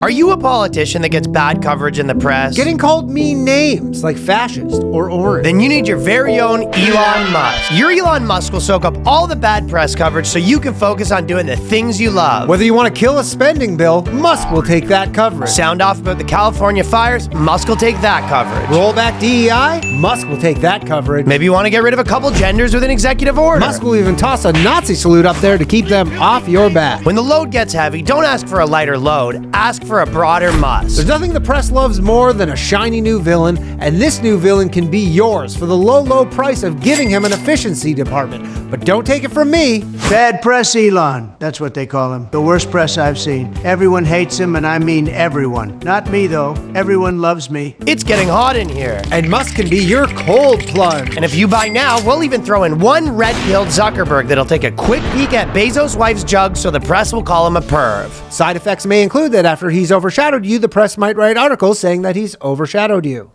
Are you a politician that gets bad coverage in the press? Getting called mean names like fascist or orange? Then you need your very own Elon Musk. Your Elon Musk will soak up all the bad press coverage so you can focus on doing the things you love. Whether you want to kill a spending bill, Musk will take that coverage. Sound off about the California fires, Musk will take that coverage. Roll back DEI, Musk will take that coverage. Maybe you want to get rid of a couple genders with an executive order. Musk will even toss a Nazi salute up there to keep them off your back. When the load gets heavy, don't ask for a lighter load, ask for a broader Musk. There's nothing the press loves more than a shiny new villain, and this new villain can be yours for the low, low price of giving him an efficiency department. But don't take it from me. Bad press Elon, that's what they call him. The worst press I've seen. Everyone hates him, and I mean everyone. Not me, though. Everyone loves me. It's getting hot in here. And Musk can be your cold plunge. And if you buy now, we'll even throw in one red-pilled Zuckerberg that'll take a quick peek at Bezos' wife's jug so the press will call him a perv. Side effects may include that after he's overshadowed you, the press might write articles saying that he's overshadowed you.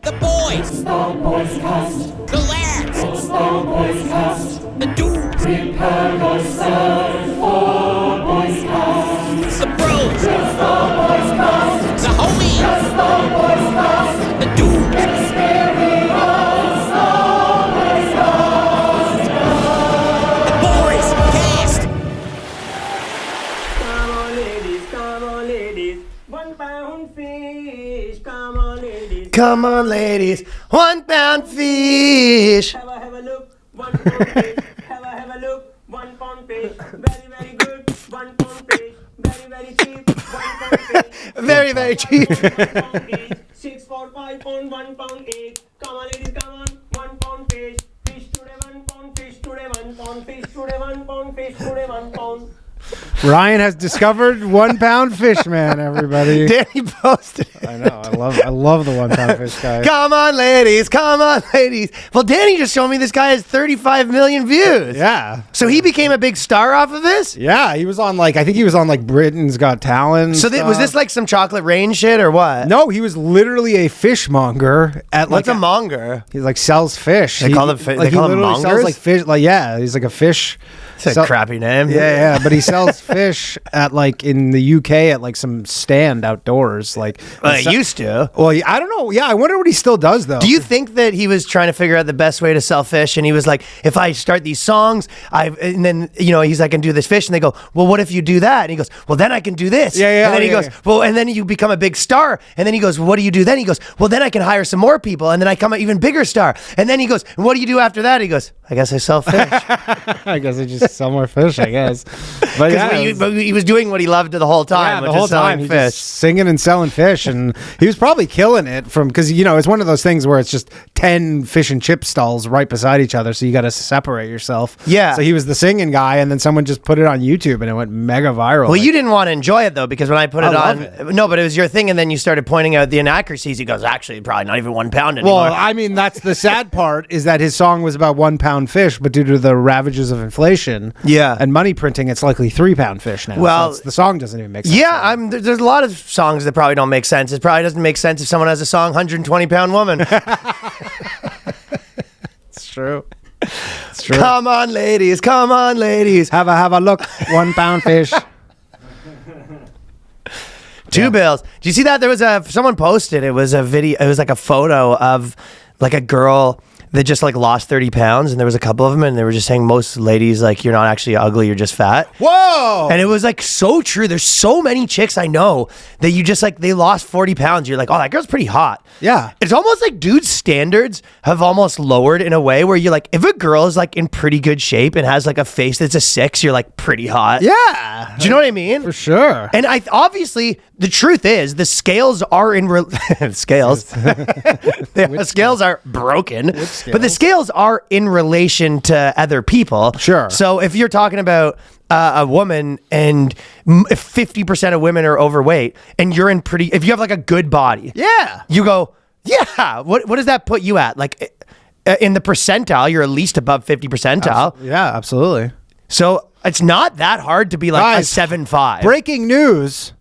The boys. It's the BOYSCAST. The lads. It's the BOYSCAST. The dudes. Prepare yourself for BOYSCAST. The bros. It's the BOYSCAST. The homies. It's the BOYSCAST. The dudes. Experience the BOYSCAST. The boys. Cast. Come on, ladies, come on, ladies. 1 pound fish. Come on, ladies. Come on, ladies, 1 pound fish. Have a look. 1 pound fish. Have a look. 1 pound fish. Very, very good. 1 pound fish. Very, very cheap. 1 pound fish. Very, very cheap. 1 pound each. 6 for 5 pound. 1 pound each. Come on, ladies, come on. 1 pound fish. Fish today, 1 pound fish today, 1 pound fish today, 1 pound fish today, 1 pound. Ryan has discovered 1 pound fish man, everybody. Danny posted it. I know. I love the 1 pound fish guy. Come on, ladies. Come on, ladies. Well, Danny just showed me this guy has 35 million views. Yeah. So he became a big star off of this? Yeah, he was on I think he was on Britain's Got Talent. So was this like some chocolate rain shit or what? No, he was literally a fishmonger at What's a monger? He sells fish. They call him mongers? Sells fish. He's like a fish. It's a crappy name. Yeah, but he sells fish at in the UK at some stand outdoors. He used to. Well, I don't know. Yeah, I wonder what he still does though. Do you think that he was trying to figure out the best way to sell fish, and he was like, if I start these songs, and then he's like, I can do this fish, and they go, well, what if you do that? And he goes, well, then I can do this. Yeah. And then he goes, well, and then you become a big star, and then he goes, well, what do you do then? He goes, well, then I can hire some more people, and then I become an even bigger star. And then he goes, what do you do after that? He goes, I guess I sell fish. I guess I just sell more fish, I guess. But he was doing what he loved the whole time, which is selling he's fish. just singing and selling fish, and he was probably killing it because it's one of those things where it's just 10 fish and chip stalls right beside each other, so you got to separate yourself. Yeah. So he was the singing guy, and then someone just put it on YouTube, and it went mega viral. Well, you didn't want to enjoy it though, because when I put it love on, no, but it was your thing, and then you started pointing out the inaccuracies. He goes, actually, probably not even 1 pound anymore. Well, I mean, that's the sad part is that his song was about 1 pound fish, but due to the ravages of inflation, and money printing, it's likely 3 pound fish now. Well, so the song doesn't even make sense. Yeah, there's a lot of songs that probably don't make sense. It probably doesn't make sense if someone has a song 120 pound woman. It's true. It's true. Come on, ladies. Come on, ladies. Have a look. 1 pound fish. 2 bills. Do you see that? There was someone posted. It was a video. It was like a photo of a girl that just lost 30 pounds, and there was a couple of them, and they were just saying most ladies you're not actually ugly, you're just fat. Whoa! And it was so true. There's so many chicks I know that you just they lost 40 pounds. You're like, oh, that girl's pretty hot. Yeah. It's almost like dudes' standards have almost lowered in a way where you're if a girl is in pretty good shape and has a face that's a 6, you're pretty hot. Yeah. Do you know what I mean? For sure. And obviously the truth is the scales are in scales. The scales are broken. But the scales are in relation to other people. Sure. So if you're talking about a woman and if 50% of women are overweight and you're if you have a good body. Yeah. You go, yeah. What does that put you at? In the percentile, you're at least above 50 percentile. Yeah, absolutely. So it's not that hard to be a 7'5". Breaking news.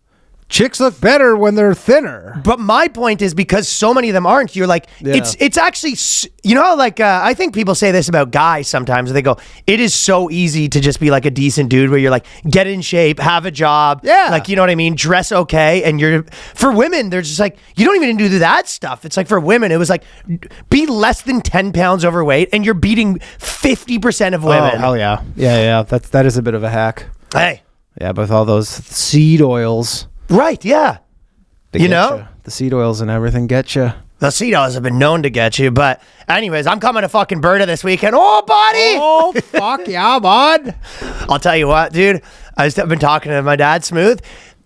chicks look better when they're thinner. But my point is because so many of them aren't, you're like, it's actually, you know, like, I think people say this about guys sometimes. They go, it is so easy to just be like a decent dude where you're like, get in shape, have a job. Yeah. Like, you know what I mean? Dress okay. And for women, they're just like, you don't even do that stuff. It's like for women, it was like, be less than 10 pounds overweight and you're beating 50% of women. Oh, hell yeah. Yeah. That is a bit of a hack. Hey. Yeah, with all those seed oils. Right, yeah. They You get know? ya. The seed oils and everything get you. The Cetos have been known to get you, but anyways, I'm coming to fucking Berta this weekend. Oh, buddy! Oh, fuck yeah, bud. I'll tell you what, dude. I've been talking to my dad, Smooth.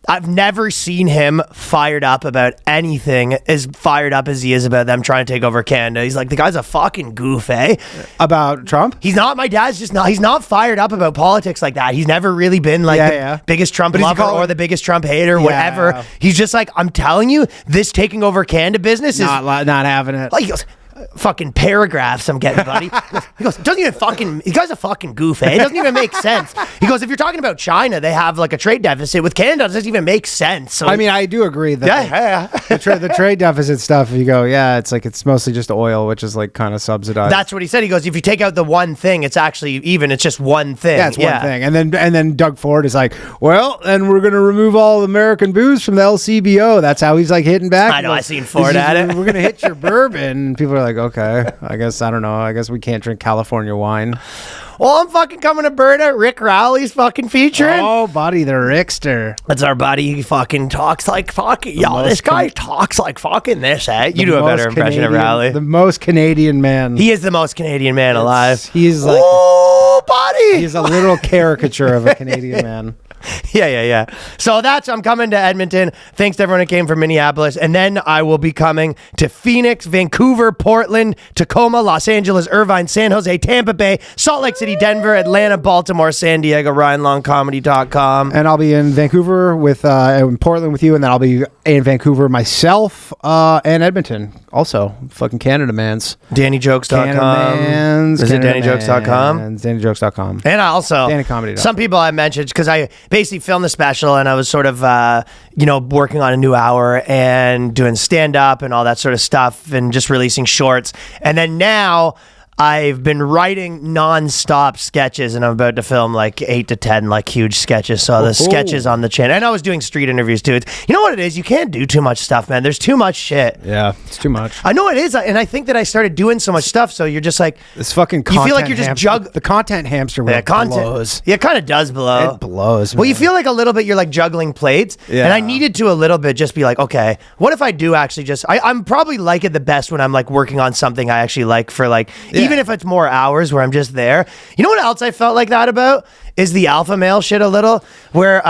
I've never seen him fired up about anything as fired up as he is about them trying to take over Canada. He's like, the guy's a fucking goof, eh? About Trump? He's not, my dad's just not, he's not fired up about politics like that. He's never really been like the biggest Trump lover or the biggest Trump hater, whatever. He's just like, I'm telling you, this taking over Canada business is not having it. Like, he goes, fucking paragraphs I'm getting, buddy. He goes, it doesn't even fucking, you guys a fucking goof, eh? It doesn't even make sense. He goes, if you're talking about China, they have like a trade deficit. With Canada, it doesn't even make sense. So I mean, I do agree that the trade deficit stuff, you go, yeah, it's like, it's mostly just oil, which is like kind of subsidized. That's what he said. He goes, if you take out the one thing, it's actually even, it's just one thing. Yeah, it's one thing. And then Doug Ford is like, well, and we're going to remove all American booze from the LCBO. That's how he's like hitting back. I know, I seen Ford at it. We're going to hit your bourbon. And people are like, okay, I guess, I don't know. I guess we can't drink California wine. Well, I'm fucking coming to Berta. Rick Rowley's fucking featuring. Oh, buddy, the Rickster. That's our buddy. He fucking talks like fucking. Yo, this guy talks like fucking this, eh? You do a better impression of Rowley. The most Canadian man. He is the most Canadian man alive. He's like, oh, buddy. He's a little caricature of a Canadian man. Yeah. So I'm coming to Edmonton. Thanks to everyone who came from Minneapolis. And then I will be coming to Phoenix, Vancouver, Portland, Tacoma, Los Angeles, Irvine, San Jose, Tampa Bay, Salt Lake City, Denver, Atlanta, Baltimore, San Diego, RyanLongComedy.com. And I'll be in Vancouver in Portland with you. And then I'll be in Vancouver myself and Edmonton. Also, fucking Canada mans. DannyJokes.com. Visit DannyJokes.com. DannyJokes.com. And I also, DannyComedy.com. some people I mentioned, because I basically filmed the special and I was sort of, working on a new hour and doing stand-up and all that sort of stuff and just releasing shorts. And then now I've been writing non-stop sketches and I'm about to film like 8 to 10 like huge sketches. So the sketches on the channel. And I was doing street interviews too. You know what it is? You can't do too much stuff, man. There's too much shit. Yeah, it's too much. I know it is. And I think that I started doing so much stuff. So you're just like, this fucking content. You feel like you're just the content hamster wheel blows. Yeah, it kind of does blow. It blows. Well, you feel like a little bit you're like juggling plates. Yeah. And I needed to a little bit just be like, okay, what if I do actually just, I'm probably like it the best when I'm like working on something I actually like for like, even if it's more hours where I'm just there. You know what else I felt like that about? Is the alpha male shit a little where,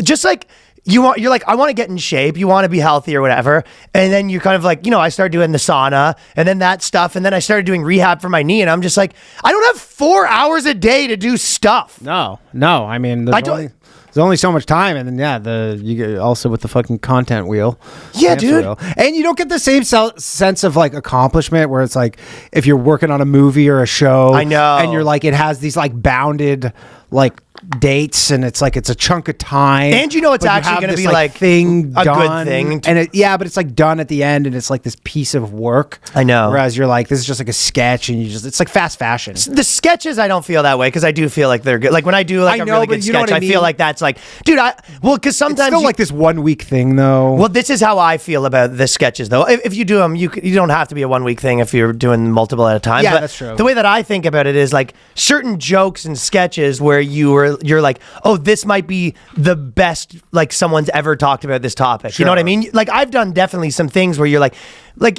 just like, you're like, I want to get in shape. You want to be healthy or whatever. And then you're kind of like, I started doing the sauna and then that stuff. And then I started doing rehab for my knee. And I'm just like, I don't have 4 hours a day to do stuff. No. I mean, there's only so much time. And then, you get also with the fucking content wheel. Yeah, dude. Wheel. And you don't get the same sense of like accomplishment where it's like, if you're working on a movie or a show. I know. And you're like, it has these like bounded, like, dates and it's like it's a chunk of time and it's actually going to be like thing a done, good thing and but it's like done at the end and it's like this piece of work. I know, whereas you're like, this is just like a sketch and it's like fast fashion. The sketches I don't feel that way because I do feel like they're good. Like when I do like a really good sketch, I feel like that's like, dude, because sometimes it's still like this 1 week thing though. Well, this is how I feel about the sketches though. If you do them, you don't have to be a 1 week thing if you're doing multiple at a time. Yeah, but that's true. The way that I think about it is like certain jokes and sketches where you're like, oh, this might be the best like someone's ever talked about this topic. Sure. You know what I mean? Like I've done definitely some things where you're like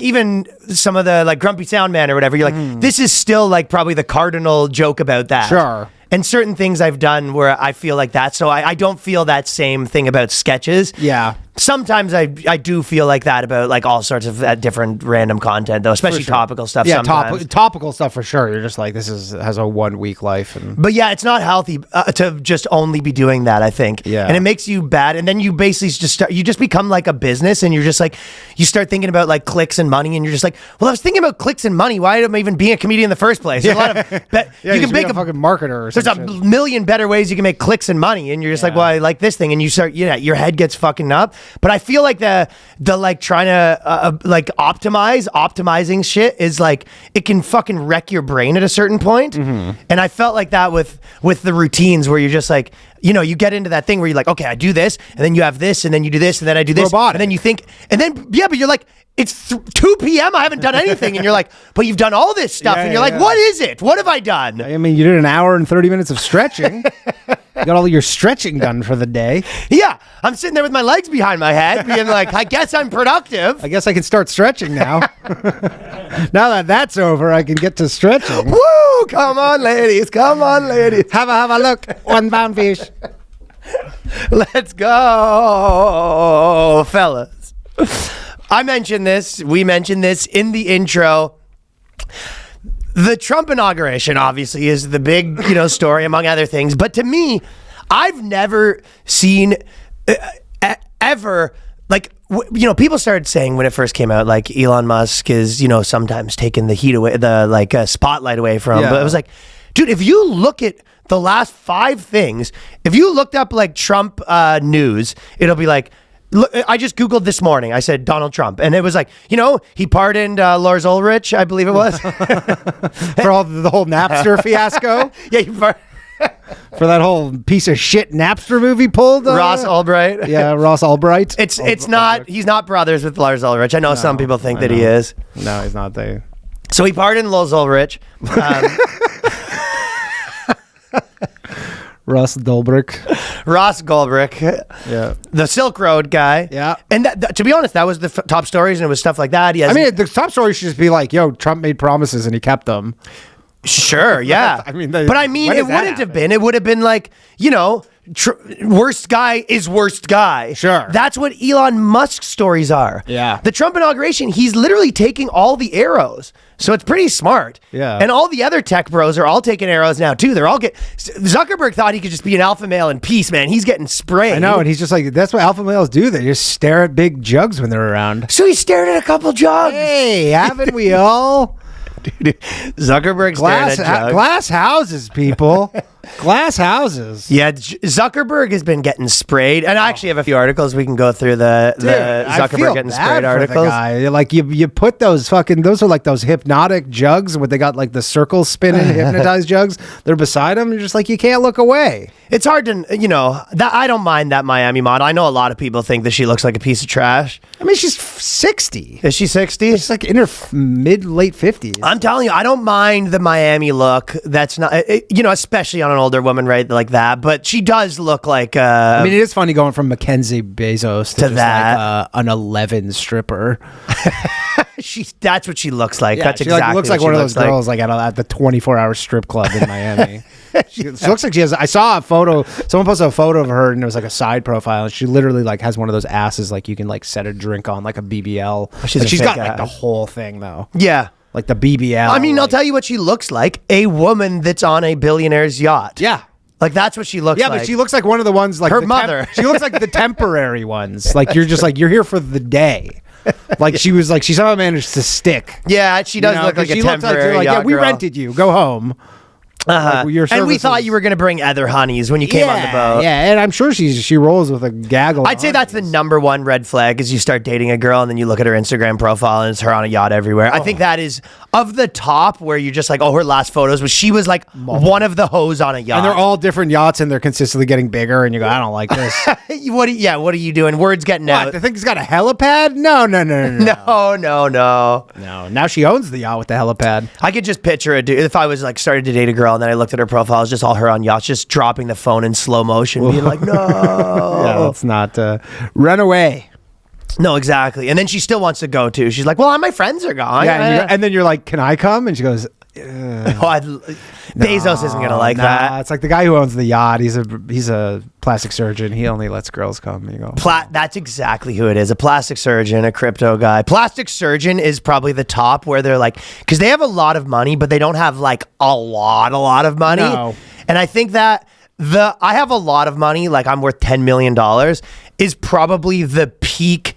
even some of the like Grumpy Sound Man or whatever, you're like, this is still like probably the cardinal joke about that. Sure. And certain things I've done where I feel like that. So I don't feel that same thing about sketches. Yeah. Sometimes I do feel like that about like all sorts of different random content though, especially topical stuff. Yeah, sometimes. topical stuff for sure. You're just like, this has a 1 week life. But yeah, it's not healthy to just only be doing that, I think. Yeah. And it makes you bad. And then you basically just become like a business, and you're just like, you start thinking about like clicks and money, and you're just like, well, I was thinking about clicks and money. Why am I even being a comedian in the first place? There's a lot of you can make a fucking marketer or there's a something. million better ways you can make clicks and money, and you're just like, well, I like this thing, and you start, your head gets fucking up. But I feel like the like trying to like optimizing shit is like, it can fucking wreck your brain at a certain point. And I felt like that with the routines where you're just like, you get into that thing where you're like, okay, I do this, and then you have this, and then you do this, and then I do this, Robotic. and then you think, and then but you're like, it's 2 p.m. I haven't done anything, and you're like, but you've done all this stuff, and you're like, what is it? What have I done? I mean, you did an hour and 30 minutes of stretching. You got all your stretching done for the day. Yeah, I'm sitting there with my legs behind my head, being like, I guess I'm productive. I guess I can start stretching now. Now that that's over, I can get to stretching. Woo! Come on, ladies. Come on, ladies. Have a look. 1 pound fish. Let's go, fellas. We mentioned this in the intro. The Trump inauguration obviously is the big, story among other things. But to me, I've never seen ever like, people started saying when it first came out, like Elon Musk is, sometimes taking the heat away, the spotlight away from. Yeah. But it was like, dude, if you look at the last 5 things, if you looked up like Trump news, it'll be like, look, I just Googled this morning. I said Donald Trump, and it was like, he pardoned Lars Ulrich, I believe it was, For all the whole Napster fiasco. Yeah, For that whole piece of shit Napster movie pulled. Ross Ulbright. Yeah, Ross Albright. It's not. He's not brothers with Lars Ulrich. I know some people think that he is. No, he's not there. So he pardoned Lars Ulrich. Ross Dolbrick. Ross Goldbrick, Yeah. the Silk Road guy. Yeah. And that, to be honest, that was the top stories, and it was stuff like that. I mean, the top story should just be like, yo, Trump made promises and he kept them. sure, yeah. I mean, but I mean, when it does that wouldn't have happen? been. It would have been like, worst guy is worst guy. Sure. That's what Elon Musk's stories are. Yeah. The Trump inauguration, he's literally taking all the arrows. So it's pretty smart. Yeah. And all the other tech bros are all taking arrows now too. They're all Zuckerberg thought he could just be an alpha male in peace, man. He's getting sprayed. I know, and he's just like, that's what alpha males do. They just stare at big jugs when they're around. So he stared at a couple jugs. Hey, haven't we all? Dude, Zuckerberg stared at jugs. Glass houses, people. Glass houses. Yeah, Zuckerberg has been getting sprayed, and I actually have a few articles we can go through the Zuckerberg getting sprayed articles. Guy. Like you put those those are like those hypnotic jugs where they got like the circle spinning hypnotized jugs. They're beside him. You're just like, you can't look away. It's hard to, that I don't mind that Miami model. I know a lot of people think that she looks like a piece of trash. I mean, she's 60. Is she 60? She's like in her late 50s. I'm telling you, I don't mind the Miami look. That's not, especially on an older woman, right? Like that. But she does look like. I mean, it is funny going from Mackenzie Bezos to just that. like an 11 stripper. That's what she looks like. Yeah, That's she exactly looks what like she one of looks those girls like at the 24-hour strip club in Miami. She looks like she has. I saw a photo. Someone posted a photo of her, and it was like a side profile. And she literally like has one of those asses like you can like set a drink on, like a BBL. She's Like, a she's fake got like ass. the whole thing though, Yeah. like the BBL. I mean, I'll like- tell you what she looks like. A woman that's on a billionaire's yacht. Yeah. Like, that's what she looks Yeah, like. but she looks like one of the ones like Her the mother. she looks like the temporary ones. Like you're just like you're here for the day. Like she somehow managed to stick. Yeah, she does look like a she looks temporary like, yeah, yacht we girl. rented you. Go home. Like, your And we services- thought you were going to bring other honeys when you came on the boat. Yeah, and I'm sure she rolls with a gaggle. I'd say that's the number one red flag is you start dating a girl and then you look at her Instagram profile and it's her on a yacht everywhere. I think that is of the top where you're just like, oh, her last photos was she was like one of the hoes on a yacht. And they're all different yachts, and they're consistently getting bigger. And you go, I don't like this. what are you doing? Word's getting What? out. The thing's got a helipad? No. No. No. Now she owns the yacht with the helipad. I could just picture a dude if I was like started to date a girl and then I looked at her profile, it's just all her on yachts, just dropping the phone in slow motion, being like, no. Yeah, that's not run away. No, exactly. And then she still wants to go too. She's like, well, my friends are gone. Yeah, and then you're like, can I come? And she goes, Oh, Bezos isn't gonna like Nah, that. it's like the guy who owns the yacht. He's a plastic surgeon. He only lets girls come. You go. That's exactly who it is. A plastic surgeon, a crypto guy. Plastic surgeon is probably the top where they're like, because they have a lot of money, but they don't have like a lot of money. No. And I think that I have a lot of money, like I'm worth $10 million, is probably the peak,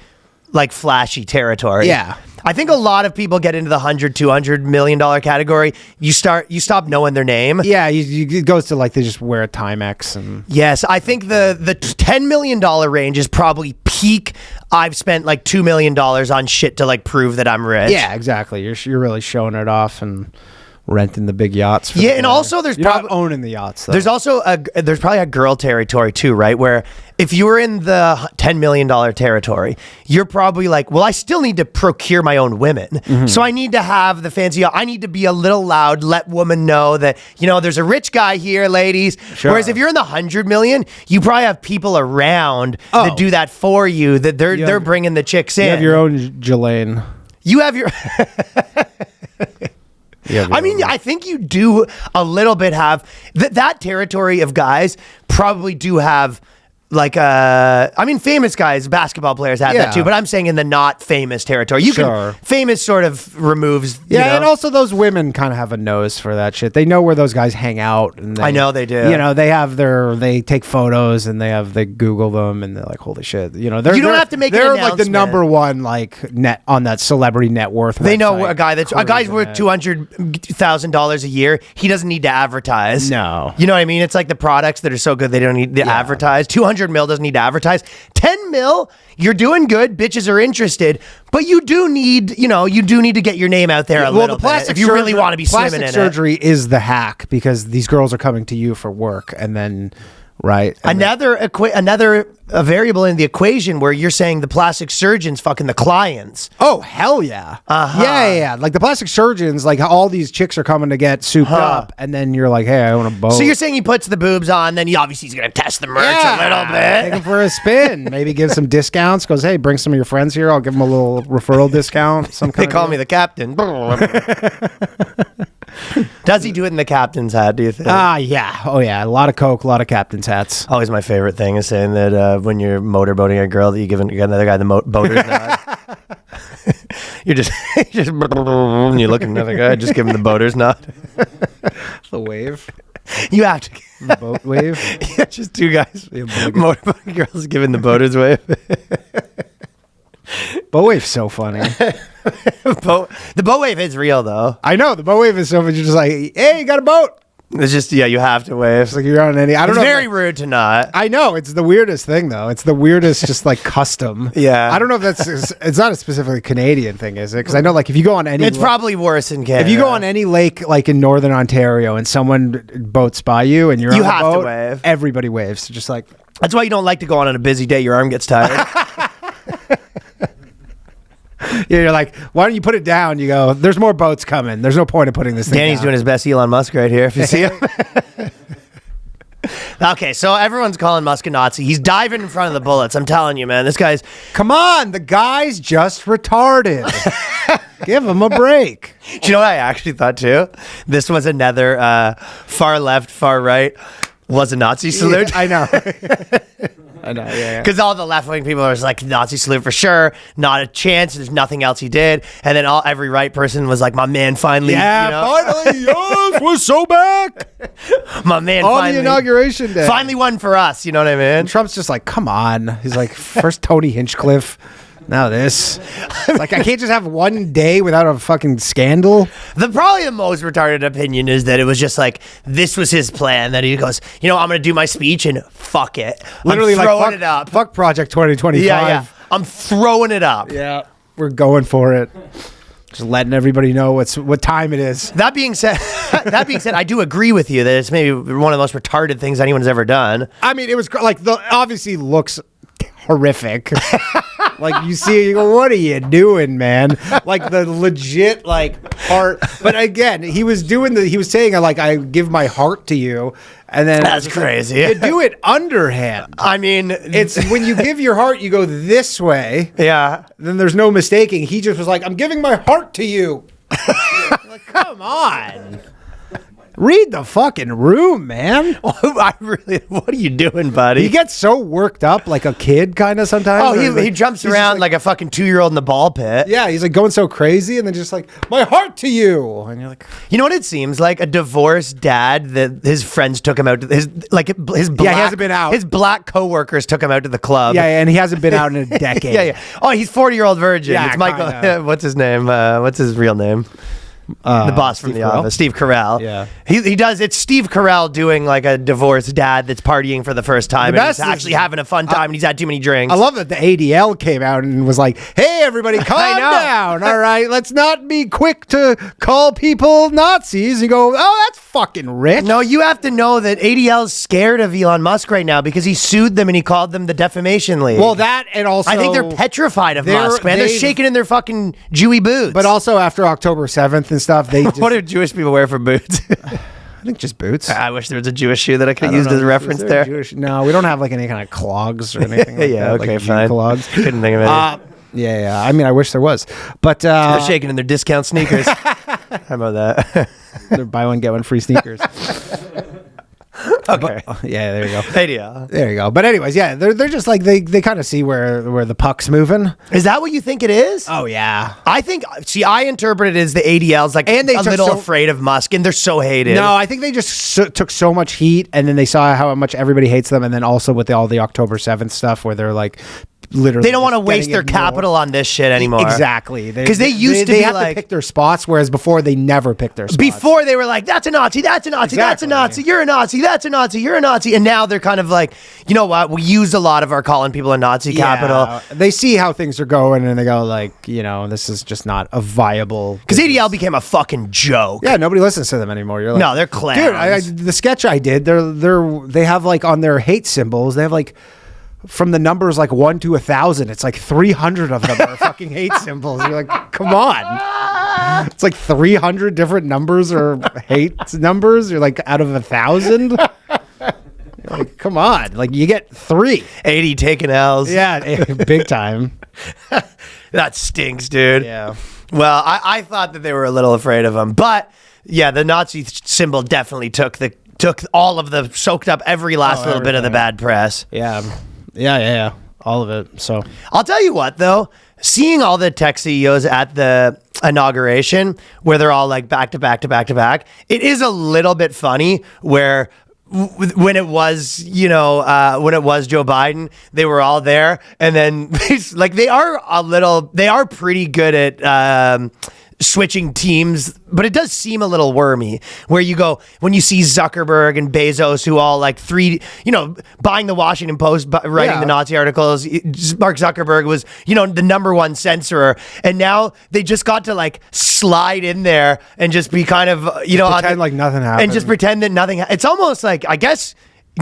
like flashy territory. Yeah. I think a lot of people get into the $100-200 million category. You stop knowing their name. Yeah, it goes to like they just wear a Timex and. Yes, I think the $10 million range is probably peak. I've spent like $2 million on shit to like prove that I'm rich. Yeah, exactly. You're really showing it off and renting the big yachts. Yeah, and also there's you're not owning the yachts. Though. There's also there's probably a girl territory too, right? Where if you were in the $10 million territory, you're probably like, well, I still need to procure my own women. Mm-hmm. So I need to have the fancy, I need to be a little loud, let women know that, there's a rich guy here, ladies. Sure. Whereas if you're in the 100 million, you probably have people around that do that for you, that they're bringing the chicks in. You have your own Jelaine. You have your... I mean, I think you do a little bit have that territory of guys probably do have like famous guys, basketball players have that too, but I'm saying in the not famous territory. Famous sort of removes. And also those women kind of have a nose for that shit. They know where those guys hang out, and I know they do. They take photos and they Google them, and they're like, holy shit. You don't have to make an They're like the announcement. number one like net on that celebrity net worth. They know website. a guy's worth $200,000 a year. He doesn't need to advertise. No. You know what I mean? It's like the products that are so good they don't need to advertise. 200 mil doesn't need to advertise. 10 mil, you're doing good. Bitches are interested, but you do need to get your name out there a little bit if you really want to be swimming in it. Plastic surgery is the hack because these girls are coming to you for work, and then Another variable in the equation where you're saying the plastic surgeons fucking the clients. Oh, hell yeah. Yeah. Like the plastic surgeons, like how all these chicks are coming to get souped up, and then you're like, hey, I want a boat. So you're saying he puts the boobs on, then he's going to test the merch a little bit. Take him for a spin. Maybe give some discounts. Goes, hey, bring some of your friends here. I'll give them a little referral discount. They call me the captain. Does he do it in the captain's hat, do you think? Yeah. Oh, yeah. A lot of coke, a lot of captain's hats. Always my favorite thing is saying that when you're motorboating a girl, that you give another guy the boater's nod. You're just you're looking at another guy, just give him the boater's nod. The wave. You have to. The boat wave. Yeah, just two guys. Motorboating girls giving the boater's wave. Boat wave's so funny. The boat wave is real though. I know the boat wave is so funny. You're just like, hey, you got a boat. It's just you have to wave. It's like you're on any. It's very rude to not. I know it's the weirdest thing though. It's the weirdest, just like custom. Yeah. I don't know if that's. It's not a specifically Canadian thing, is it? Because I know like if you go on any. It's probably worse in Canada. If you go on any lake like in northern Ontario and someone boats by you and you have on a boat, to wave. Everybody waves. Just like. That's why you don't like to go on a busy day. Your arm gets tired. Yeah, you're like, why don't you put it down? You go, there's more boats coming. There's no point in putting this thing Danny's down. doing his best Elon Musk right here, if you see him. Okay, so everyone's calling Musk a Nazi. He's diving in front of the bullets. I'm telling you, man. This guy's... Come on, the guy's just retarded. Give him a break. Do you know what I actually thought, too? This was another far left, far right was a Nazi salute. Yeah, I know. I know, yeah. Because all the left-wing people are just like, Nazi salute for sure, not a chance, there's nothing else he did. And then every right person was like, my man finally... Finally, yes, we're so back. My man On finally... the inauguration day. Finally won for us, you know what I mean? And Trump's just like, come on. He's like, first Tony Hinchcliffe, now this. Like, I can't just have one day without a fucking scandal. Probably the most retarded opinion is that it was just like, this was his plan, that he goes, I'm going to do my speech and fuck it. Literally, I'm throwing it up. Fuck Project 2025. Yeah. I'm throwing it up. Yeah. We're going for it. Just letting everybody know what time it is. That being said, I do agree with you that it's maybe one of the most retarded things anyone's ever done. I mean, it was like obviously looks horrific. Like you see it, you go, what are you doing, man? Like the legit heart. But again, he was saying like, I give my heart to you. And then that's crazy. You do it underhand. I mean, it's when you give your heart, you go this way. Yeah. Then there's no mistaking. He just was like, I'm giving my heart to you. Like, come on. Read the fucking room, man. What are you doing, buddy? He gets so worked up like a kid kind of sometimes. Oh, Or, he jumps he's around just like a fucking 2-year-old in the ball pit. yeah, he's like going so crazy and then just like, my heart to you. And you're like, You know what it seems like? A divorced dad that his friends took him out to his black, he hasn't been out. His black coworkers took him out to the club. yeah, and he hasn't been out in a decade. yeah. Oh, he's 40-year-old virgin. Yeah, it's Michael. kinda. What's his name? What's his real name? The boss from Steve The Carell? Office, Steve Carell. Yeah. He does. It's Steve Carell doing like a divorced dad that's partying for the first time The and he's best is- actually having a fun time and he's had too many drinks. I love that the ADL came out and was like, hey, everybody, calm know. down. All right, let's not be quick to call people Nazis. You go, oh, that's fucking rich. No, you have to know that ADL's scared of Elon Musk right now because he sued them and he called them the Defamation League. Well, that and also. I think they're petrified of they're- Musk, man. They're they've- shaking in their fucking Jewy boots. But also after October 7th and stuff, they just. what do Jewish people wear for boots? I think just boots. I wish there was a Jewish shoe that I could I have don't used as a know. reference Is there. Jewish? No, we don't have like any kind of clogs or anything like Yeah, that. okay, like Jew fine. Clogs. Couldn't think of any. Yeah. I mean, I wish there was. But They're shaking in their discount sneakers. How about that? they're buy one, get one free sneakers. Okay. Yeah, there you go. ADL. There you go. But anyways, yeah, they're just like they kind of see where the puck's moving. Is that what you think it is? Oh yeah. I think. See, I interpret it as the ADL's like And they a took little so- afraid of Musk, and they're so hated. No, I think they just took so much heat, and then they saw how much everybody hates them, and then also with all the October 7th stuff, where they're like, literally, they don't want to just waste getting their ignored. capital on this shit anymore. Exactly, 'Cause they used to they be have like- to pick their spots, whereas before they never picked their spots. Before they were like, that's a Nazi, that's a Nazi, that's a Exactly. Nazi, you're a Nazi, that's a Nazi, you're a Nazi. And now they're kind of like, you know what? We used a lot of our calling people a Nazi capital. They see how things are going, and they go like, this is just not a viable. Because ADL became a fucking joke. Yeah, nobody listens to them anymore. You're like, No, they're clowns. dude. The sketch I did, they have like on their hate symbols, they have like from the numbers like 1 to 1,000, it's like 300 of them are fucking hate symbols. You're like, come on, it's like 300 different numbers or hate numbers. You're like out of 1,000. You're like, come on, like you get 3. 80 taking L's. Yeah, big time. That stinks, dude. Yeah. Well, I thought that they were a little afraid of him, but yeah, the Nazi symbol definitely took all of the soaked up every last little bit of the bad press. Yeah. All of it. So I'll tell you what, though, seeing all the tech CEOs at the inauguration where they're all like back to back to back to back, it is a little bit funny where when it was, when it was Joe Biden, they were all there, and then like they are pretty good at switching teams, but it does seem a little wormy where you go when you see Zuckerberg and Bezos who all like buying the Washington Post, writing the Nazi articles. Mark Zuckerberg was, the number one censorer, and now they just got to like slide in there and just be kind of, pretend like nothing happened. and just pretend that nothing. It's almost like, I guess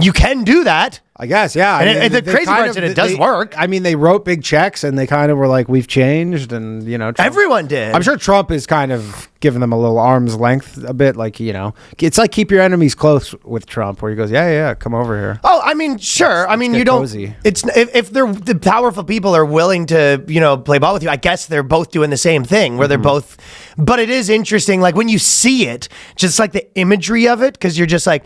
you can do that. I guess, yeah. And the crazy part is that it does work. I mean, they wrote big checks and they kind of were like, we've changed. And, Trump, Everyone did. I'm sure Trump is kind of giving them a little arm's length a bit. Like, it's like keep your enemies close with Trump, where he goes, yeah, come over here. Oh, I mean, sure. I mean, get you don't. cozy. It's if the powerful people are willing to, play ball with you. I guess they're both doing the same thing, where they're both. But it is interesting, like when you see it, just like the imagery of it, because you're just like.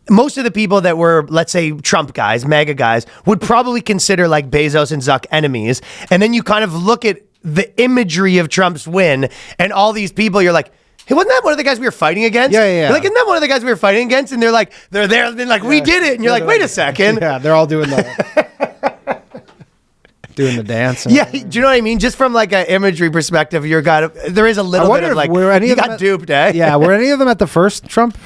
Most of the people that were, let's say, Trump guys, MAGA guys, would probably consider like Bezos and Zuck enemies. And then you kind of look at the imagery of Trump's win and all these people, you're like, hey, wasn't that one of the guys we were fighting against? Yeah. You're like, isn't that one of the guys we were fighting against? And they're there, and they're like, we did it. And you're like, wait a second. Yeah, they're all doing the doing the dance. Yeah, do you know what I mean? Just from like an imagery perspective, there is a little bit of like, you got duped, eh? Yeah, were any of them at the first Trump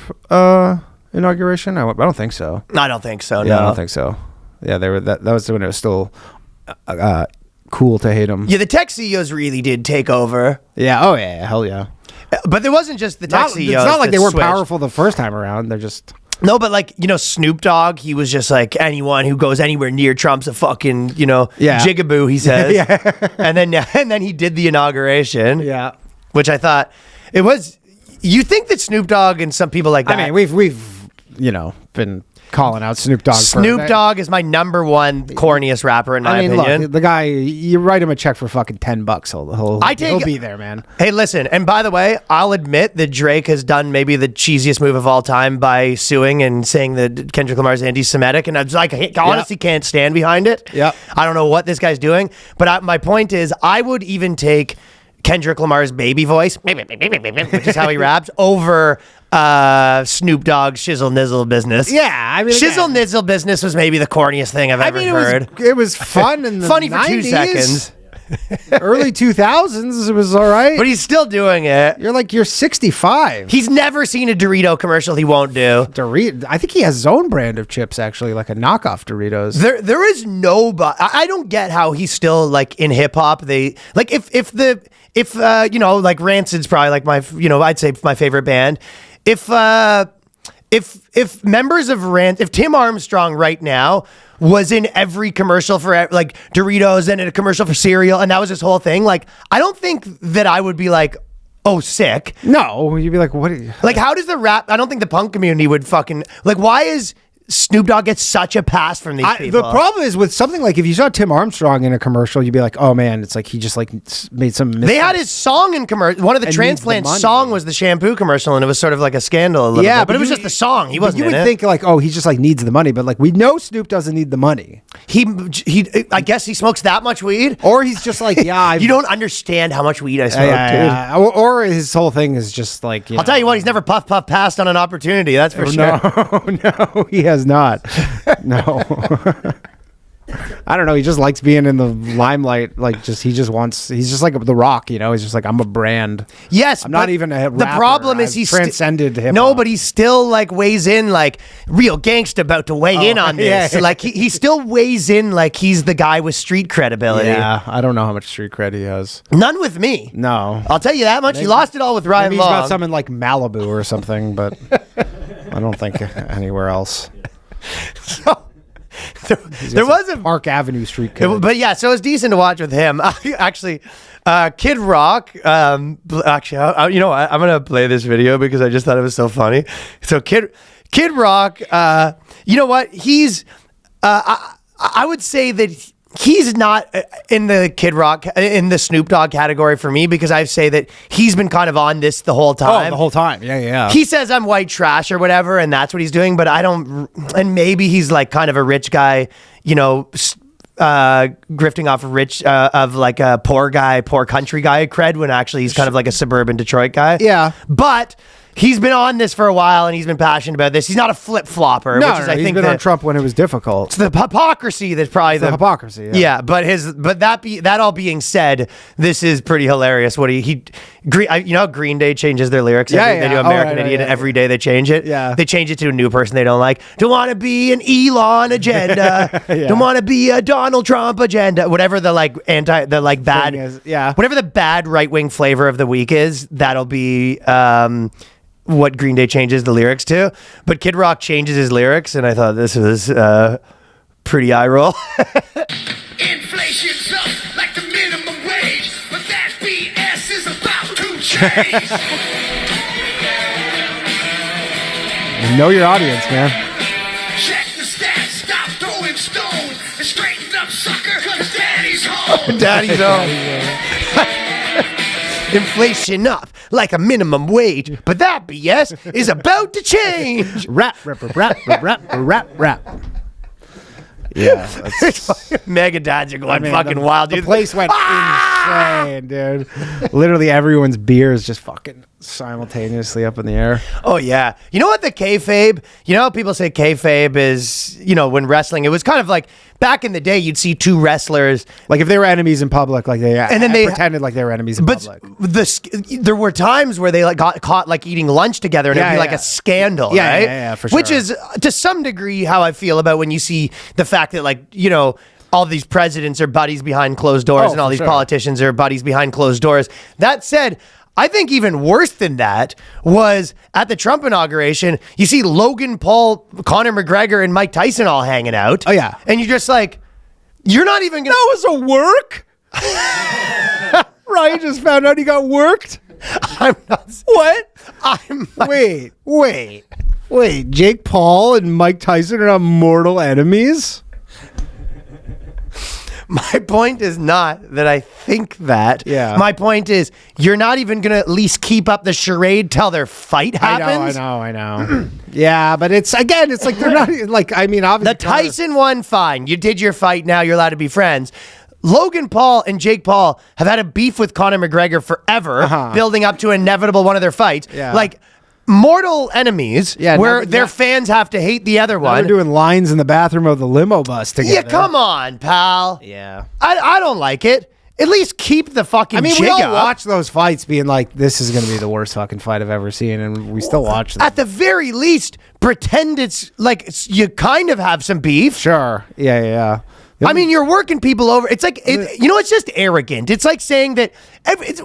inauguration? I don't think so. I don't think so. Yeah, No, I don't think so. Yeah, they were. That was when it was still cool to hate them. Yeah, the tech CEOs really did take over. Yeah. Oh yeah. Hell yeah. But there wasn't just the tech It's CEOs. not like that they weren't switched. powerful the first time around. They're just. No, but like, Snoop Dogg, he was just like, anyone who goes anywhere near Trump's a fucking, jigaboo, he says. Yeah. and then he did the inauguration. Yeah. Which I thought you think that Snoop Dogg and some people like that. I mean, we've been. calling out Snoop Dogg. Snoop Dogg is my number one corniest rapper in my opinion. Look, the guy, you write him a check for fucking $10, he'll be there, man. Hey, listen, and by the way, I'll admit that Drake has done maybe the cheesiest move of all time by suing and saying that Kendrick Lamar's anti-Semitic, and I was like, I honestly can't stand behind it. Yep. I don't know what this guy's doing, but my point is, I would even take Kendrick Lamar's baby voice, which is how he raps, over Snoop Dogg's shizzle nizzle business. Yeah, I mean, shizzle nizzle business was maybe the corniest thing I've ever heard. It was fun in the Funny 90s. for 2 seconds. Early 2000s, it was all right. But he's still doing it. You're 65. He's never seen a Dorito commercial he won't do. I think he has his own brand of chips, actually, like a knockoff Doritos. There is nobody. I don't get how he's still like in hip hop. They like if like Rancid's probably like my I'd say my favorite band. If members of if Tim Armstrong right now was in every commercial for like Doritos and in a commercial for cereal, and that was his whole thing, like I don't think that I would be like, oh, sick. No, you'd be like, what? Like, how does the rap? I don't think the punk community would fucking like. Why is Snoop Dogg get such a pass from these people? The problem is with something like if you saw Tim Armstrong in a commercial, you'd be like, oh man, it's like he just like made some. They had his song in commercial. One of the And transplant needs the money. song was the shampoo commercial, and it was sort of like a scandal a little bit. But it was just the song. He wasn't You in would it. think like, oh, he just like needs the money, but like we know Snoop doesn't need the money, He I guess he smokes that much weed. or he's just like, yeah, You don't understand how much weed I smoke, yeah. Or his whole thing is just like, I'll tell you what, he's never puff passed on an opportunity. That's for sure. No, he has not. No. I don't know. He just likes being in the limelight. Like, he's just like The Rock, He's just like, I'm a brand. Yes, I'm not but even a The rapper. problem is I've he's transcended hip-hop. No, but he still like weighs in like real gangsta about to weigh in on this. yeah. Like he still weighs in like he's the guy with street credibility. Yeah, I don't know how much street cred he has. None with me. No. I'll tell you that much. He lost it all with Ryan Maybe he's Long. got some in like Malibu or something, but I don't think anywhere else. There was a Park Avenue street cred. but yeah, so it was decent to watch with him. Actually, Kid Rock. Actually, you know what? I'm gonna play this video because I just thought it was so funny. So Kid Rock. You know what? He's. I would say that he's not in the Kid Rock in the Snoop Dogg category for me because I say that he's been kind of on this the whole time. Oh, the whole time. Yeah. He says I'm white trash or whatever, and that's what he's doing. But I don't. And maybe he's like kind of a rich guy, grifting off of like a poor country guy cred when actually he's kind of like a suburban Detroit guy. Yeah. But he's been on this for a while and he's been passionate about this. He's not a flip flopper. No, which is, I he's think been on Trump when it was difficult. it's the hypocrisy that's probably The hypocrisy. Yeah, but that all being said, this is pretty hilarious. What Green Day changes their lyrics. They do American Idiot, and every day they change it. Yeah. They change it to a new person they don't like. Don't want to be an Elon agenda. Don't want to be a Donald Trump agenda. Whatever the bad is, whatever the bad right wing flavor of the week is, that'll be what Green Day changes the lyrics to. But Kid Rock changes his lyrics, and I thought this was pretty eye roll. Inflation's up like the minimum wage, but that BS is about to change. Know your audience, man. Check the stats, stop throwing stones, and straighten up, sucker, cause daddy's home. Daddy's home. Inflation up like a minimum wage, but that BS is about to change. Rap. Yeah. Mega dads are going fucking wild. The dude. place went insane, dude. Literally everyone's beer is just fucking simultaneously up in the air. Oh yeah. You know what the kayfabe? People say kayfabe is, when wrestling, it was kind of like back in the day you'd see two wrestlers. Like if they were enemies in public, like they pretended like they were enemies in But public. there were times where they like got caught like eating lunch together, and it'd be like a scandal, right? Yeah, for sure. Which is to some degree how I feel about when you see the fact that all these presidents are buddies behind closed doors, and all for these sure. politicians are buddies behind closed doors. That said, I think even worse than that was at the Trump inauguration, you see Logan Paul, Conor McGregor, and Mike Tyson all hanging out. Oh, yeah. And you're just like, you're not even going to... That was a work? Ryan just found out he got worked? I'm not... What? I'm... Wait. Wait, Jake Paul and Mike Tyson are not mortal enemies? My point is not that I think that. Yeah. My point is you're not even going to at least keep up the charade till their fight happens. I know. Yeah, but it's like they're not like, I mean, obviously. The Tyson one, fine. You did your fight. Now you're allowed to be friends. Logan Paul and Jake Paul have had a beef with Conor McGregor forever, building up to inevitable one of their fights. Yeah. Like mortal enemies, where now- their fans have to hate the other They're one. doing lines in the bathroom of the limo bus together. Yeah, come on, pal. Yeah. I don't like it. At least keep the fucking I mean, jig we all up. watch those fights being like, this is going to be the worst fucking fight I've ever seen, and we still watch them. At the very least, pretend it's like you kind of have some beef. Sure. Yeah. I mean, you're working people over. It's like, it's just arrogant. It's like saying that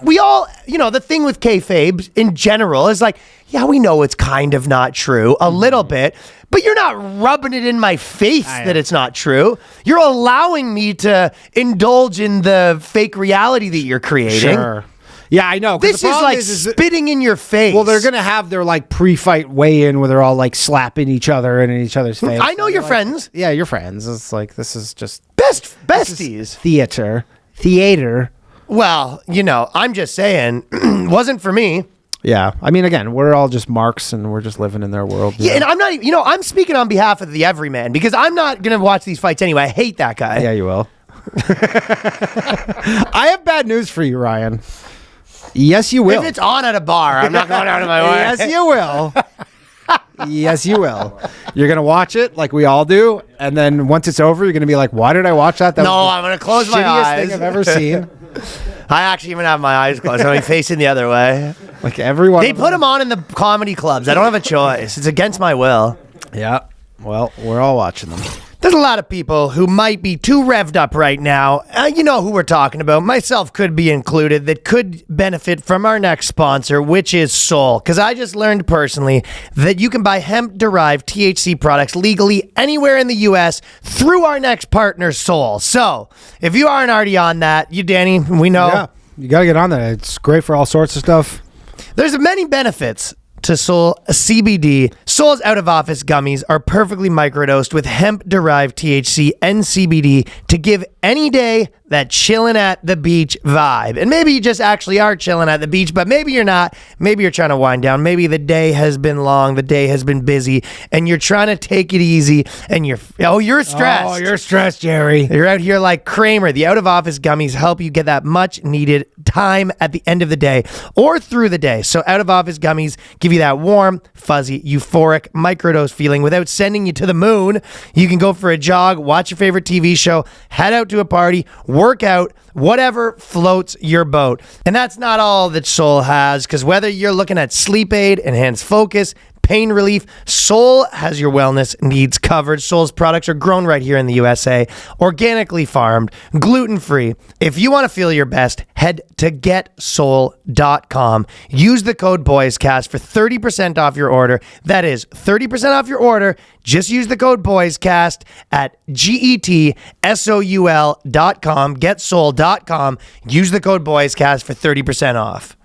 we all, the thing with kayfabe in general is like, yeah, we know it's kind of not true a little bit, but you're not rubbing it in my face that it's not true. You're allowing me to indulge in the fake reality that you're creating. Sure. Yeah, I know. 'cause This the is problem like spitting in your face. Well, they're going to have their like pre-fight weigh-in where they're all like slapping each other and in each other's face. I know you're friends. Yeah, you're friends. It's like, this is just Besties. Theater. Well, I'm just saying, wasn't for me. Yeah. I mean, again, we're all just marks and we're just living in their world. Yeah, and I'm not even, I'm speaking on behalf of the everyman because I'm not going to watch these fights anyway. I hate that guy. Yeah, you will. I have bad news for you, Ryan. Yes, you will. If it's on at a bar, I'm not going out of my way. Yes, you will. Yes, you will. You're going to watch it like we all do. And then once it's over, you're going to be like, why did I watch that? That No, was I'm going to close the my shittiest eyes. thing I've ever seen. I actually even have my eyes closed. I'm facing the other way. Like everyone. They put them on in the comedy clubs. I don't have a choice. It's against my will. Yeah. Well, we're all watching them. There's a lot of people who might be too revved up right now. You know who we're talking about. Myself could be included, that could benefit from our next sponsor, which is Soul. Because I just learned personally that you can buy hemp-derived THC products legally anywhere in the U.S. through our next partner, Soul. So, if you aren't already on that, Danny, we know. Yeah. You got to get on that. It's great for all sorts of stuff. There's many benefits to Soul CBD. Soul's out-of-office gummies are perfectly microdosed with hemp-derived THC and CBD to give any day that chilling at the beach vibe. And maybe you just actually are chilling at the beach, but maybe you're not. Maybe you're trying to wind down. Maybe the day has been long, the day has been busy, and you're trying to take it easy, and you're stressed. Oh, you're stressed, Jerry. You're out here like Kramer. The out-of-office gummies help you get that much-needed time at the end of the day or through the day. So out-of-office gummies give you that warm, fuzzy, euphoric microdose feeling without sending you to the moon. You can go for a jog, watch your favorite TV show, head out to a party, work out, whatever floats your boat. And that's not all that Soul has, because whether you're looking at sleep aid, enhanced focus, pain relief, Soul has your wellness needs covered. Soul's products are grown right here in the USA, organically farmed, gluten-free. If you want to feel your best, head to getsoul.com. Use the code BOYSCAST for 30% off your order. That is 30% off your order. Just use the code BOYSCAST at getsoul.com, getsoul.com. Use the code BOYSCAST for 30% off.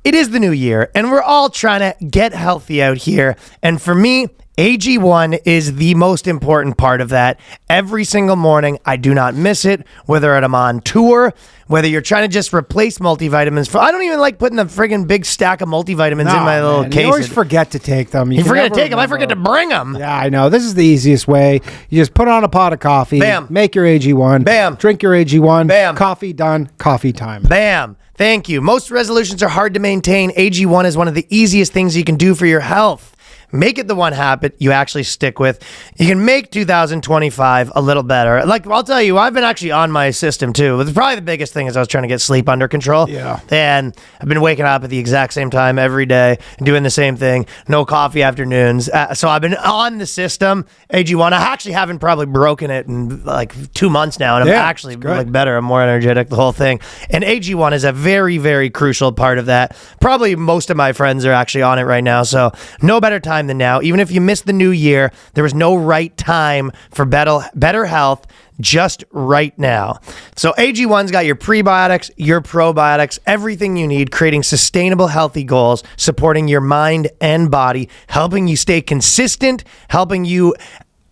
It is the new year, and we're all trying to get healthy out here. And for me, AG1 is the most important part of that. Every single morning, I do not miss it, whether I'm on tour, whether you're trying to just replace multivitamins. I don't even like putting the friggin' big stack of multivitamins in my little case. You always forget to take them. You forget to take them. I forget to bring them. Yeah, I know. This is the easiest way. You just put on a pot of coffee. Bam. Make your AG1. Bam. Drink your AG1. Bam. Coffee done. Coffee time. Bam. Thank you. Most resolutions are hard to maintain. AG1 is one of the easiest things you can do for your health. Make it the one habit you actually stick with. You can make 2025 a little better. Like, I'll tell you, I've been actually on my system too. It's probably the biggest thing is I was trying to get sleep under control. Yeah. And I've been waking up at the exact same time every day and doing the same thing. No coffee afternoons. So I've been on the system, AG1. I actually haven't probably broken it in like 2 months now. And I'm actually like better. I'm more energetic, the whole thing. And AG1 is a very, very crucial part of that. Probably most of my friends are actually on it right now. So no better time than now. Even if you missed the new year, there was no right time for better health just right now. So AG1's got your prebiotics, your probiotics, everything you need, creating sustainable, healthy goals, supporting your mind and body, helping you stay consistent, helping you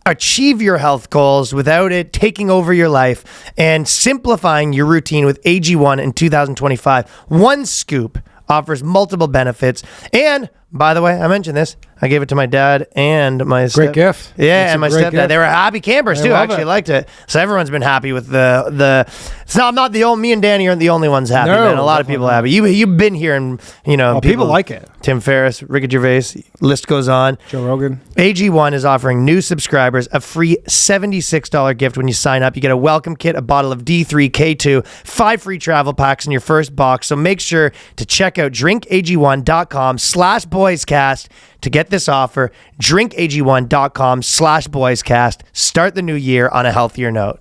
achieve your health goals without it taking over your life, and simplifying your routine with AG1 in 2025. One scoop offers multiple benefits. And by the way, I mentioned this. I gave it to my dad and my Great gift. Yeah, It's and a my great stepdad. gift. They were happy campers They too. I love actually it. liked it. So everyone's been happy with the. It's not. I'm not the only. Me and Danny aren't the only ones happy. No, Man. A lot of people are happy. You've been here, and people like it. Tim Ferriss, Ricky Gervais. List goes on. Joe Rogan. AG1 is offering new subscribers a free $76 gift when you sign up. You get a welcome kit, a bottle of D3, K2, 5 free travel packs in your first box. So make sure to check out drinkag1.com/boyscast to get this offer. drinkag1.com/boyscast. Start the new year on a healthier note.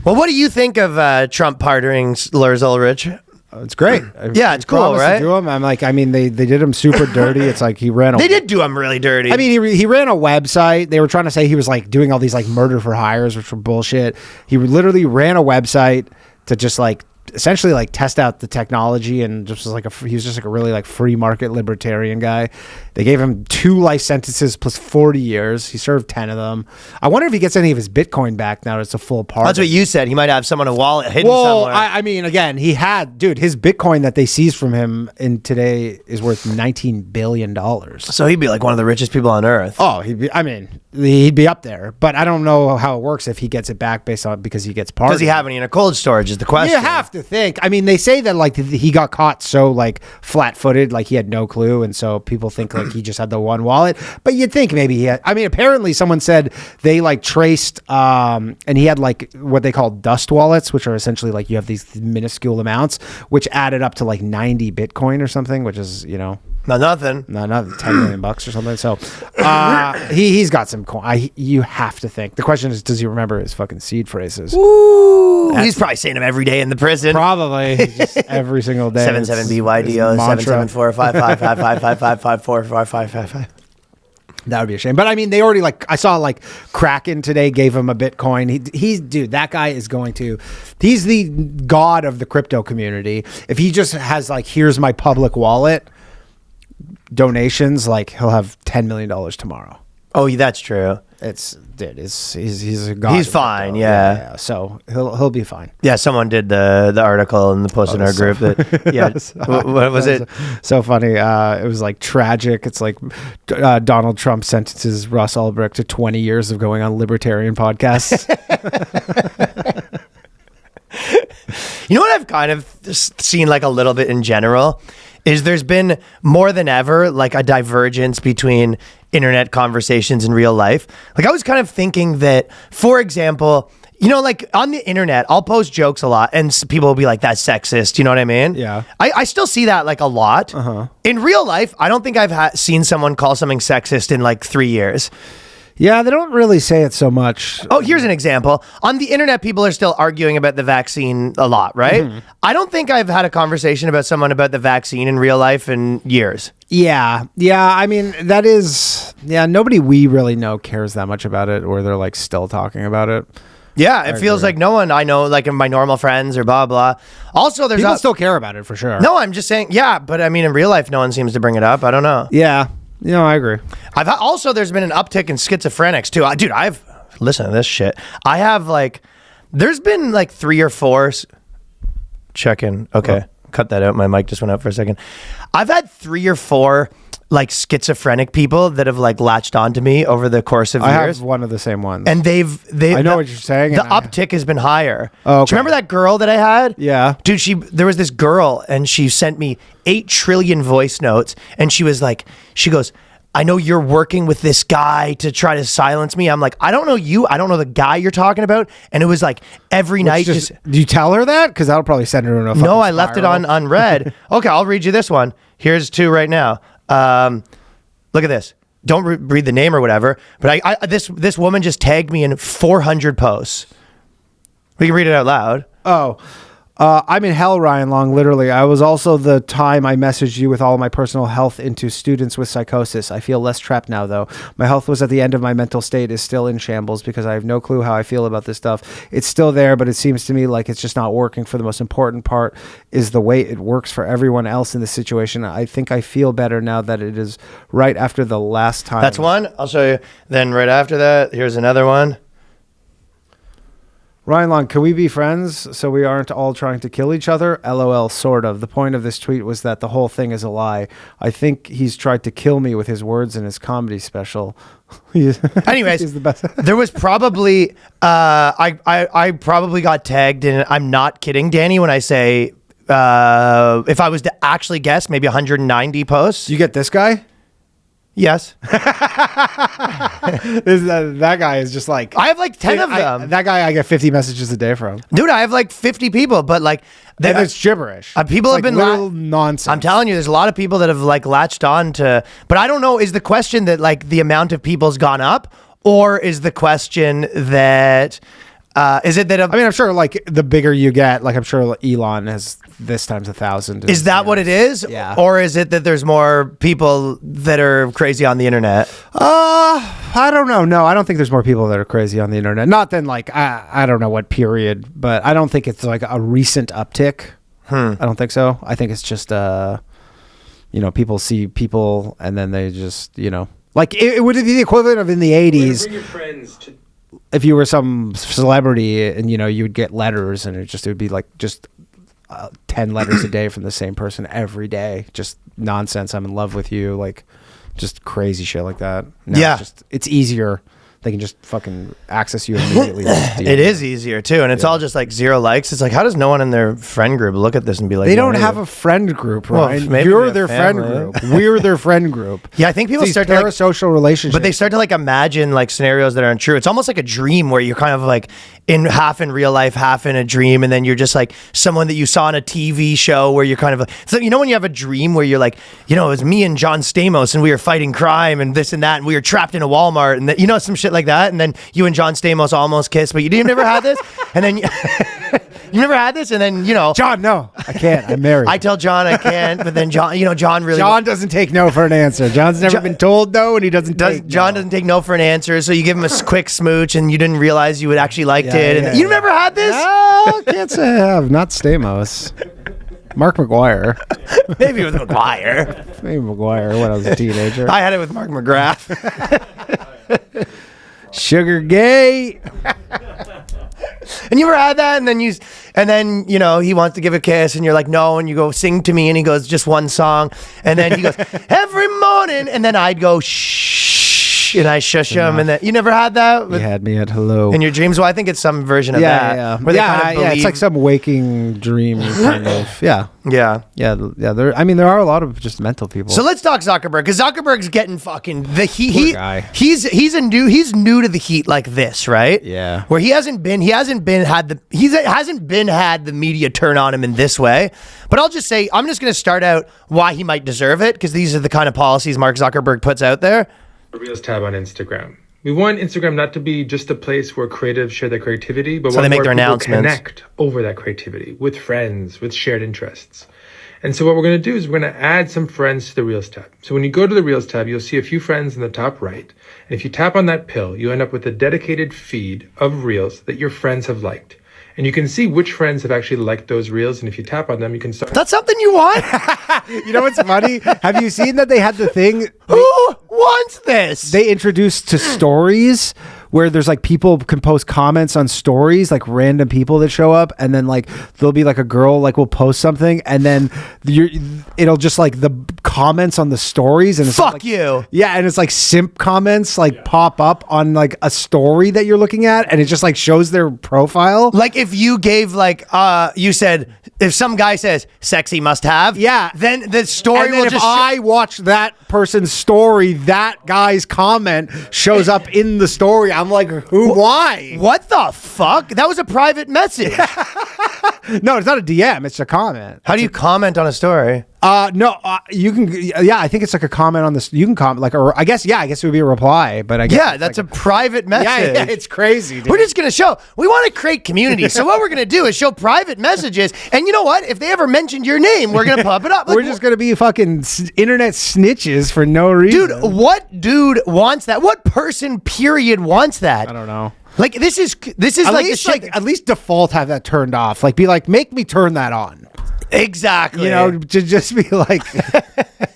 Well, what do you think of Trump pardoning Lars Ulrich? It's great. Yeah, it's He cool, promised to right? do him. I'm like, I mean, they did him super dirty. It's like he ran. They did do him really dirty. I mean, he ran a website. They were trying to say he was like doing all these like murder for hires, which were bullshit. He literally ran a website to just like essentially like test out the technology, and just was like he was just like a really like free market libertarian guy. They gave him 2 life sentences plus 40 years. He served 10 of them. I wonder if he gets any of his Bitcoin back now that it's a full pardon. That's what you said. He might have some on a wallet hidden Well, somewhere. I mean, again, he had, dude, his Bitcoin that they seized from him in today is worth $19 billion. So he'd be like one of the richest people on earth. Oh, he'd be up there, but I don't know how it works if he gets it back because he gets pardoned. Does he have any in a cold storage is the question. You have to think. I mean, they say that like he got caught so like flat-footed, like he had no clue, and so people think like he just had the one wallet. But you'd think maybe he had. I mean, apparently someone said they like traced, and he had like what they call dust wallets, which are essentially like you have these minuscule amounts, which added up to like 90 Bitcoin or something, which is Not nothing. not $10 million or something. So he's got some coin. You have to think. The question is, does he remember his fucking seed phrases? Ooh, he's probably saying them every day in the prison. Probably just every single day. 77BYDO 774555555455555. That would be a shame. But I mean, they already I saw Kraken today gave him a Bitcoin. Dude, that guy is he's the god of the crypto community. If he just has here's my public wallet donations, he'll have $10 million tomorrow. Oh, that's true. He's a god. He's of fine, crypto. yeah. So he'll be fine. Yeah, someone did the article and the post in our group. What was it? So funny. It was tragic. It's Donald Trump sentences Russ Ulbricht to 20 years of going on libertarian podcasts. You know what I've kind of seen a little bit in general is there's been more than ever a divergence between internet conversations and real life. I was kind of thinking that, for example, on the internet, I'll post jokes a lot and people will be like, that's sexist. You know what I mean? Yeah. I still see that a lot. Uh-huh. In real life, I don't think I've seen someone call something sexist in 3 years. Yeah, they don't really say it so much. Oh, here's an example. On the internet, people are still arguing about the vaccine a lot, right? Mm-hmm. I don't think I've had a conversation about someone about the vaccine in real life in years. Yeah. I mean, that is, nobody we really know cares that much about it, or they're still talking about it. Yeah, it feels like no one I know, in my normal friends or blah, blah. Also, there's people still care about it for sure. No, I'm just saying, yeah, but I mean, in real life, no one seems to bring it up. I don't know. Yeah. I agree. There's been an uptick in schizophrenics too. I've listened to this shit. I have there's been 3 or 4 check in. Okay. Cut that out. My mic just went out for a second. I've had 3 or 4 schizophrenic people that have latched onto me over the course of years. I have one of the same ones. And they I know what you're saying. The uptick has been higher. Oh, okay. Do you remember that girl that I had? Yeah. Dude, there was this girl and she sent me 8 trillion voice notes and she was she goes, I know you're working with this guy to try to silence me. I'm like, I don't know you. I don't know the guy you're talking about. And it was every night. Do you tell her that? Because that'll probably send her in a fucking No, I left it on unread. Okay, I'll read you this one. Here's 2 right now. Look at this. Don't read the name or whatever. But this woman just tagged me in 400 posts. We can read it out loud. Oh, I'm in hell, Ryan Long, literally. I was also the time I messaged you with all my personal health into students with psychosis. I feel less trapped now, though. My health was at the end of my mental state is still in shambles because I have no clue how I feel about this stuff. It's still there, but it seems to me like it's just not working. For the most important part is the way it works for everyone else in this situation. I think I feel better now that it is right after the last time. That's one. I'll show you. Then right after that, here's another one. Ryan Long, can we be friends so we aren't all trying to kill each other? LOL, sort of. The point of this tweet was that the whole thing is a lie. I think he's tried to kill me with his words in his comedy special. Anyways, he's the best. There was probably I probably got tagged, and I'm not kidding, Danny, when I say if I was to actually guess, maybe 190 posts. You get this guy? Yes. That guy is just like... I have like 10 of them. That guy I get 50 messages a day from. Dude, I have like 50 people, but like... And it's gibberish. People have been... nonsense. I'm telling you, there's a lot of people that have like latched on to... But I don't know, is the question that like the amount of people's gone up? Or is the question that... is it that... I mean, I'm sure like the bigger you get, like I'm sure Elon has this times 1,000. Is that what it is? Yeah. Or is it that there's more people that are crazy on the internet? I don't know. No, I don't think there's more people that are crazy on the internet. Not than like, I don't know what period, but I don't think it's like a recent uptick. I don't think so. I think it's just, people see people and then they just, like it would be the equivalent of in the 80s. Bring your friends to... If you were some celebrity and you would get letters and it would be like just 10 letters a day from the same person every day, just nonsense. I'm in love with you, like just crazy shit like that. No, yeah, it's easier. They can just fucking access you immediately. It is easier too, and it's all just like 0 likes. It's like, how does no one in their friend group look at this and be like, they don't have a friend group, right? Well, you're their friend group. We're their friend group. Yeah, I think people start to parasocial relationships, but they start to like imagine like scenarios that aren't true. It's almost like a dream where you're kind of like half in real life, half in a dream, and then you're just like someone that you saw on a TV show where you're kind of like, so when you have a dream where you're like, it was me and John Stamos and we were fighting crime and this and that and we were trapped in a Walmart and some shit like that, and then you and John Stamos almost kissed, but you never had this, and then you never had this, and then John, no, I can't. I'm married. I tell John I can't, but then John, John really. John doesn't take no for an answer. John's never been told no, and he doesn't. John doesn't take no for an answer, so you give him a quick smooch, and you didn't realize you would actually liked it. And you never had this? No, can't say I have. Not Stamos. Mark McGuire. Maybe with McGuire. Maybe McGuire when I was a teenager. I had it with Mark McGrath. Sugar gay. And you ever had that? And then he wants to give a kiss, and you're like, no, and you go sing to me, and he goes, just one song, and then he goes, every morning, and then I'd go shh, and I shush him, and then you never had that. You had me at hello in your dreams. Well, I think it's some version of that. Yeah, where they kind of believe... It's like some waking dream kind of. Yeah. There are a lot of just mental people. So let's talk Zuckerberg, because Zuckerberg's getting fucking the guy. He's new to the heat like this, right? Yeah. Where he hasn't been had the media turn on him in this way. But I'll just say, I'm just going to start out why he might deserve it, because these are the kind of policies Mark Zuckerberg puts out there. Reels tab on Instagram. We want Instagram not to be just a place where creatives share their creativity, but so they make where their people announcements. Connect over that creativity with friends, with shared interests. And so what we're going to do is we're going to add some friends to the Reels tab. So when you go to the Reels tab, you'll see a few friends in the top right. And if you tap on that pill, you end up with a dedicated feed of Reels that your friends have liked. And you can see which friends have actually liked those Reels. And if you tap on them, you can start. That's something you want? You know what's funny? Have you seen that they had the thing? Who wants this? They introduced to stories where there's like people can post comments on stories, like random people that show up, and then like there'll be like a girl like will post something, and then it'll just like the comments on the stories and it's fuck like, you. Yeah, and it's like simp comments like pop up on like a story that you're looking at, and it just like shows their profile. Like if you gave like you said, if some guy says sexy must have, yeah, then the story and then will if just I watch that person's story, that guy's comment shows up in the story. I'm like, why? What the fuck? That was a private message. No, it's not a DM. It's a comment. How do you comment on a story? No, you can. Yeah, I think it's like a comment on this. You can comment like, or I guess it would be a reply. But I guess Yeah, that's like a private message. Yeah, it's crazy. Dude. We're just going to show. We want to create community. So what we're going to do is show private messages. And you know what? If they ever mentioned your name, we're going to pop it up. Like, we're just gonna be fucking internet snitches for no reason. dude, what dude wants that? What person, period, wants that? I don't know. Like, this is At like least, the shit. at least default have that turned off. Like, be like, make me turn that on. Exactly. You know, to just be like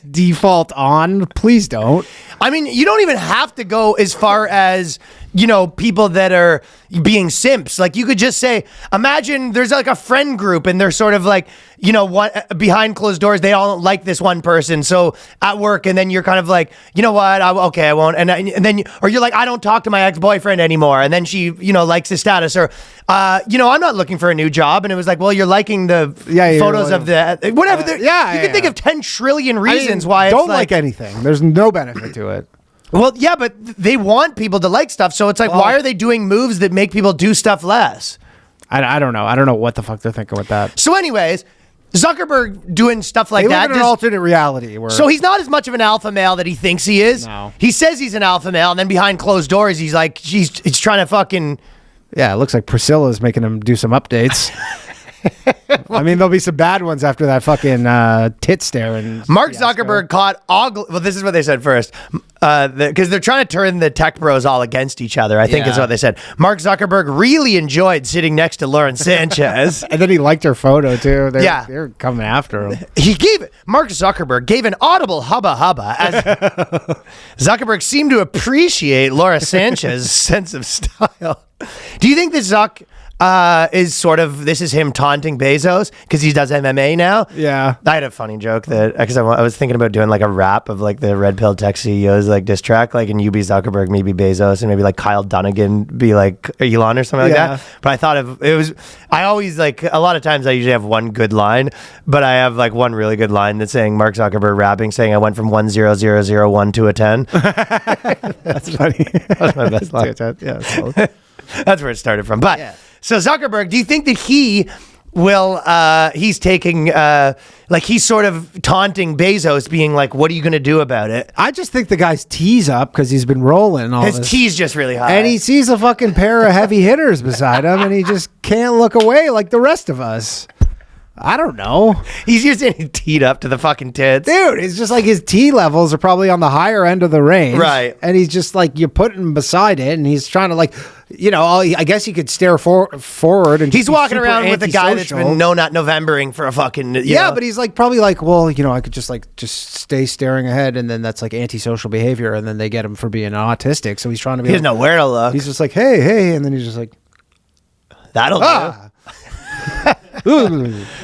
default on. Please don't. I mean, you don't even have to go as far as, you know, people that are being simps. Like, you could just say, imagine there's like a friend group and they're sort of like, you know, what behind closed doors, they all don't like this one person. So at work, and then you're kind of like, you know what? Okay, I won't. And then, or you're like, I don't talk to my ex-boyfriend anymore. And then she, you know, likes his status, or, you know, I'm not looking for a new job. And it was like, well, you're liking the photos of the, whatever. You can think of 10 trillion reasons why don't it's like anything. There's no benefit to it. Well, yeah, but they want people to like stuff. So it's like, why are they doing moves that make people do stuff less? I don't know. I don't know what the fuck they're thinking with that. So anyways, Zuckerberg doing stuff like They that. live in an alternate reality. Where So he's not as much of an alpha male that he thinks he is. No. He says he's an alpha male, and then behind closed doors, he's like, he's trying to fucking... yeah, it looks like Priscilla's making him do some updates. I mean, there'll be some bad ones after that fucking tit stare. And Mark Zuckerberg caught well, this is what they said first, because they're trying to turn the tech bros all against each other, I think is what they said. Mark Zuckerberg really enjoyed sitting next to Lauren Sanchez. And then he liked her photo too. They're coming after him. Mark Zuckerberg gave an audible hubba hubba as Zuckerberg seemed to appreciate Laura Sanchez's sense of style. Do you think that Zuck is sort of, this is him taunting Bezos because he does MMA now? Yeah. I had a funny joke that, because I was thinking about doing like a rap of like the Red Pill Tech CEOs like diss track, like, and you be Zuckerberg, maybe Bezos, and maybe like Kyle Dunnigan be like Elon or something like that. But I thought I always like, a lot of times I usually have one good line, but I have like one really good line that's saying Mark Zuckerberg rapping, saying I went from 10001 to a 10. That's funny. That's my best line. Yeah. That's where it started from. But so Zuckerberg, do you think that he will, he's taking, like he's sort of taunting Bezos, being like, what are you going to do about it? I just think the guy's tee's up because he's been rolling all His this. tee's just really high. And he sees a fucking pair of heavy hitters beside him and he just can't look away like the rest of us. I don't know. He's just teed up to the fucking tits. Dude, it's just like his T levels are probably on the higher end of the range. Right. And he's just like, you put him beside it and he's trying to like, you know, I guess he could stare forward and He's just be walking super around with a guy that's antisocial. been not Novembering for a fucking, you know. But he's like probably like, well, you know, I could just stay staring ahead, and then that's like antisocial behavior, and then they get him for being autistic. So he's trying to be. He doesn't know where to look. He's just like, hey, and then he's just like, That'll do.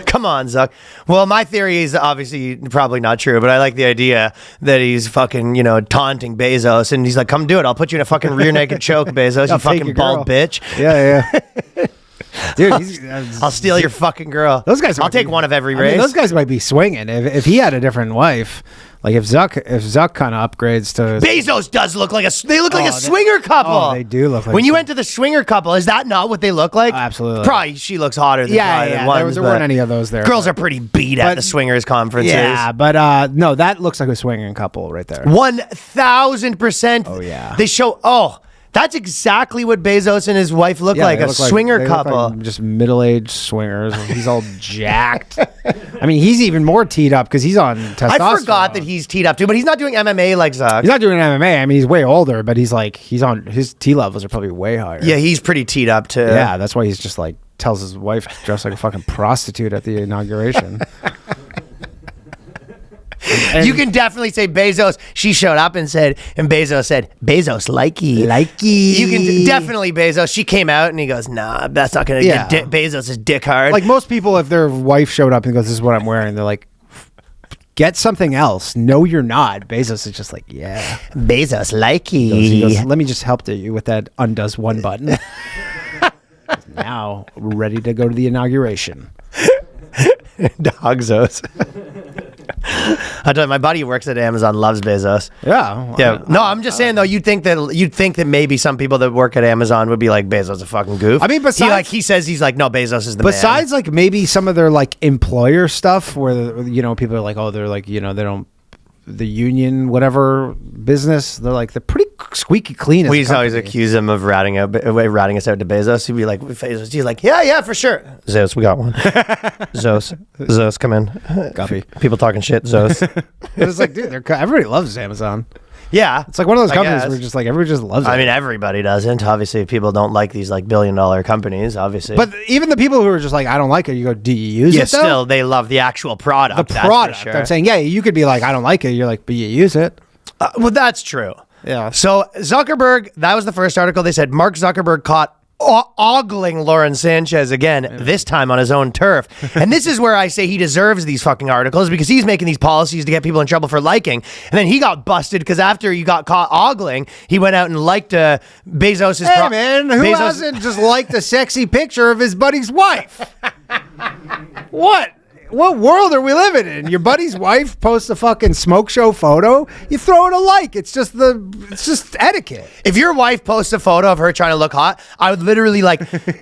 Come on, Zuck. Well, my theory is obviously probably not true, but I like the idea that he's fucking, you know, taunting Bezos, and he's like, come do it. I'll put you in a fucking rear naked choke, Bezos, you I'll take fucking your bald girl. bitch. Yeah. Dude, I'll steal your fucking girl. Those guys. I'll take one of every I race. mean, those guys might be swinging if he had a different wife. Like if Zuck kind of upgrades to Bezos does look like they look like a swinger couple. Oh, they do look like when you went to the swinger couple, is that not what they look like? Absolutely. Probably she looks hotter than Yeah. ones, There weren't any of those there. Girls are pretty beat at the swingers conferences. Yeah, but no, that looks like a swinging couple right there. 1,000%. Oh, yeah. They show. That's exactly what Bezos and his wife look like, they a look swinger they look couple. like just middle-aged swingers. He's all jacked. I mean, he's even more teed up because he's on testosterone. I forgot that he's teed up too, but he's not doing MMA like Zuck. He's not doing MMA. I mean, he's way older, but he's on his T levels are probably way higher. Yeah, he's pretty teed up too. Yeah, that's why he's just like tells his wife to dress like a fucking prostitute at the inauguration. And you can definitely say Bezos. She showed up and Bezos said, Bezos, likey. You can definitely Bezos. She came out and he goes, nah, that's not going to get Bezos' dick hard. like most people, if their wife showed up and goes, this is what I'm wearing, they're like, get something else. No, you're not. Bezos is just like, yeah. Bezos, likey. He goes, let me just help you with that undoes one button. Now, ready to go to the inauguration. Dogzos. I tell you, my buddy who works at Amazon loves Bezos. Yeah. Yeah. No, I'm just saying though. You'd think that maybe some people that work at Amazon would be like, Bezos a fucking goof. I mean, he says he's like, no, Bezos is the besides man. like maybe some of their like employer stuff where people are like, oh, they're like, they don't, the union whatever business, they're pretty squeaky clean. We always accuse him of ratting us out to Bezos. He'd be like, Bezos, he's like, yeah, for sure. Zeus, we got one. Zeus, come in. Copy. People talking shit, Zeus. It's like, dude, everybody loves Amazon. Yeah, it's like one of those companies where just like everybody just loves it. I mean, everybody doesn't. Obviously, people don't like these like billion-dollar companies. Obviously, but even the people who are just like, I don't like it. You go, do you use it? Though? Still, they love the actual product. The product. Sure. I'm saying, yeah, you could be like, I don't like it. You're like, but you use it. Well, that's true. Yeah. So Zuckerberg, that was the first article. They said Mark Zuckerberg caught ogling Lauren Sanchez again, this time on his own turf. And this is where I say he deserves these fucking articles, because he's making these policies to get people in trouble for liking. And then he got busted because after he got caught ogling, he went out and liked Bezos's... Hey, man, who hasn't just liked a sexy picture of his buddy's wife? What world are we living in? Your buddy's wife posts a fucking smoke show photo, you throw it a like. It's just etiquette. If your wife posts a photo of her trying to look hot, I would literally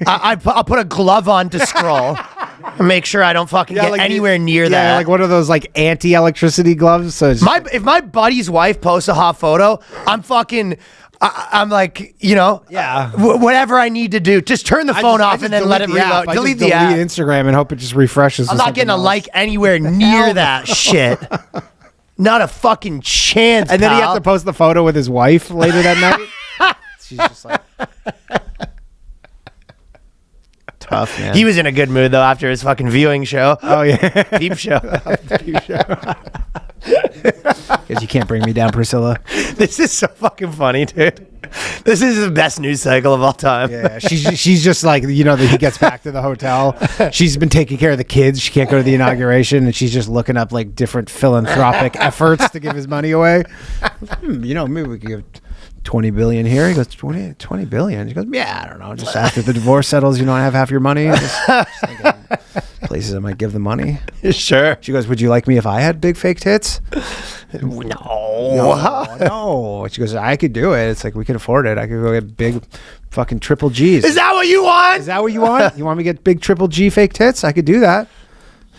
I'll put a glove on to scroll and make sure I don't fucking get anywhere near that. Yeah, like one of those like anti-electricity gloves. So if my buddy's wife posts a hot photo, I'm fucking... I'm like, whatever I need to do. Just turn the phone off and then let it reload. Delete the app. Instagram and hope it just refreshes. I'm not getting a like anywhere near that shit. Not a fucking chance. And then he has to post the photo with his wife later that night. She's just like... Tough, man. He was in a good mood though after his fucking viewing show. Oh yeah, Peep show. Peep show. Because you can't bring me down, Priscilla. This is so fucking funny, dude. This is the best news cycle of all time. Yeah, she's just like, that he gets back to the hotel. She's been taking care of the kids. She can't go to the inauguration, and she's just looking up like different philanthropic efforts to give his money away. Maybe we could give 20 billion here. He goes, 20 billion. She goes, yeah, I don't know. Just after the divorce settles, I have half your money. Just thinking places I might give the money. Sure. She goes, would you like me if I had big fake tits? No. She goes, I could do it. It's like, we could afford it. I could go get big fucking triple G's. Is that what you want? Is that what you want? You want me to get big triple G fake tits? I could do that.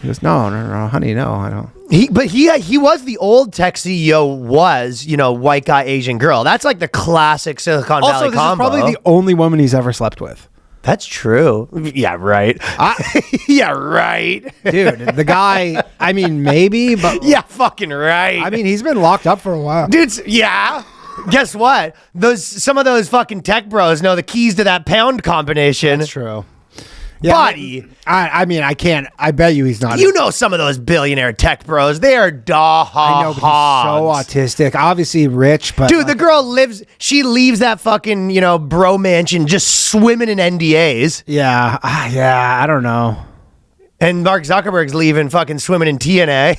He goes, no, honey, no, I don't. He was the old tech CEO was, white guy, Asian girl. That's like the classic Silicon Valley also, this combo. is probably the only woman he's ever slept with. That's true. Yeah, right. Yeah, right. Dude, the guy, I mean, maybe, but... Yeah, fucking right. I mean, he's been locked up for a while. Dude, yeah. Guess what? Some of those fucking tech bros know the keys to that pound combination. That's true. Yeah, buddy. I mean, I can't. I bet you he's not. Some of those billionaire tech bros. They are dogs. I know, but he's so autistic. Obviously rich, but dude, the girl she leaves that fucking bro mansion just swimming in NDAs. Yeah, I don't know. And Mark Zuckerberg's leaving fucking swimming in TNA.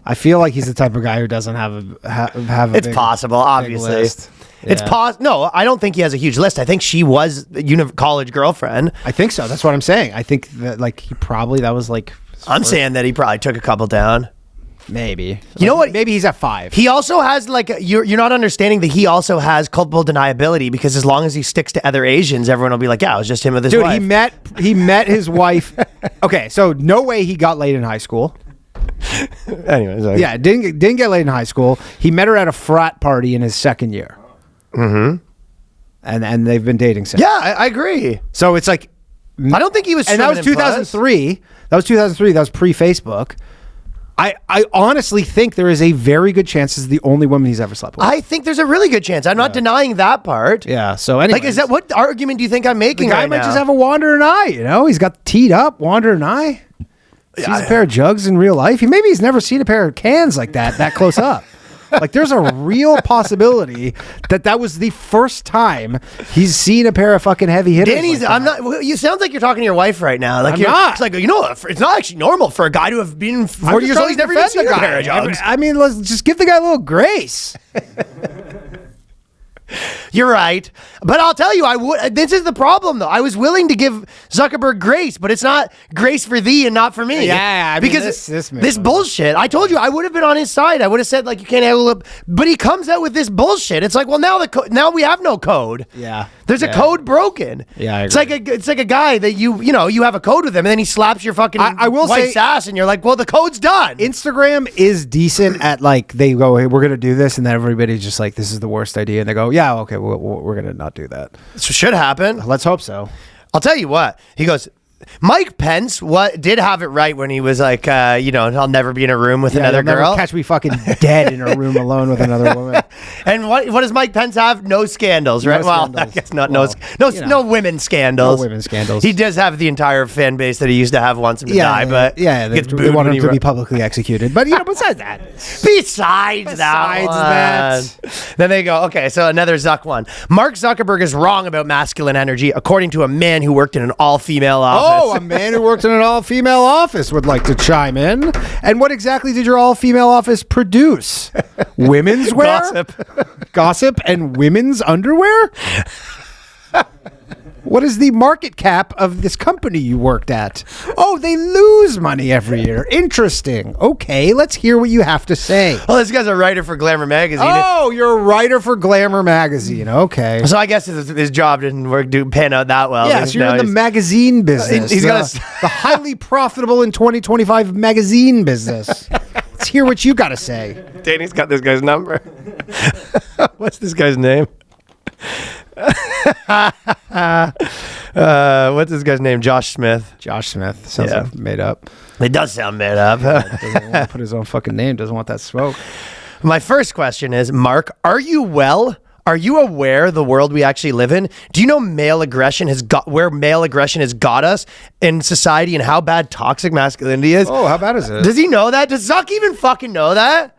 I feel like he's the type of guy who doesn't have a It's possible, obviously. List. It's No, I don't think he has a huge list. I think she was a college girlfriend. I think so. That's what I'm saying. I think that that was like... I'm saying that he probably took a couple down. Maybe. You know what? Maybe he's at 5. He also has you're not understanding that he also has culpable deniability, because as long as he sticks to other Asians, everyone will be like, yeah, it was just him with his wife. Dude, he met his wife. Okay, so no way he got laid in high school. Anyways, yeah, didn't get laid in high school. He met her at a frat party in his second year. Mm-hmm. And they've been dating since. Yeah, I agree. So it's like, I don't think he was. And that was 2003. That was 2003. That was pre-Facebook. I honestly think there is a very good chance this is the only woman he's ever slept with. I think there's a really good chance. I'm not denying that part. Yeah. So anyway, is that what argument do you think I'm making? The guy might just have a wandering eye. He's got teed up, wandering eye. Sees a pair of jugs in real life. Maybe he's never seen a pair of cans like that close up. Like, there's a real possibility that was the first time he's seen a pair of fucking heavy hitters. Danny's, I'm not. You sound like you're talking to your wife right now. Like, I'm not. It's like, it's not actually normal for a guy to have been 40 years old. He's never even seen a pair of jugs. I mean, let's just give the guy a little grace. You're right. But I'll tell you, this is the problem, though. I was willing to give Zuckerberg grace, but it's not grace for thee and not for me. Yeah, I mean, because this bullshit. I told you, I would have been on his side. I would have said, like, you can't handle it. But he comes out with this bullshit. It's like, well, now we have no code. Yeah. There's a code broken. Yeah, I It's like a guy that you have a code with him, and then he slaps your fucking I will wife's say- ass, and you're like, well, the code's done. Instagram is decent at like they go, hey, we're gonna do this, and then everybody's just like, this is the worst idea, and they go, yeah, okay, we're gonna not do that. This should happen. Let's hope so. I'll tell you what. He goes, Mike Pence did have it right when he was like, I'll never be in a room with another you'll never girl. catch me fucking dead in a room alone with another woman. And what does Mike Pence have? No scandals, right? Well, I scandals. guess not. Well, No women scandals. No women scandals. He does have the entire fan base that he used to have wants him to die, but they gets want booed when him he to be run- publicly executed. But besides that, Besides that. Then they go, okay, so another Zuck one. Mark Zuckerberg is wrong about masculine energy, according to a man who worked in an all-female office. oh, a man who worked in an all-female office would like to chime in. And what exactly did your all-female office produce? Women's wear? Gossip and women's underwear? What is the market cap of this company you worked at? Oh, they lose money every year. Interesting. Okay, let's hear what you have to say. Well, this guy's a writer for Glamour magazine. Oh, you're a writer for Glamour magazine. Okay. So I guess his job didn't pan out that well. Yeah, so you're in the magazine business. He's got the highly profitable in 2025 magazine business. Let's hear what you got to say. Danny's got this guy's number. What's this guy's name? What's this guy's name? Josh Smith. Josh Smith. Sounds Yeah. like made up. It does sound made up. Doesn't want to put his own fucking name. Doesn't want that smoke. My first question is, Mark, are you well? Are you aware of the world we actually live in? Do you know where male aggression has got us in society and how bad toxic masculinity is? Oh, how bad is it? Does he know that? Does Zuck even fucking know that?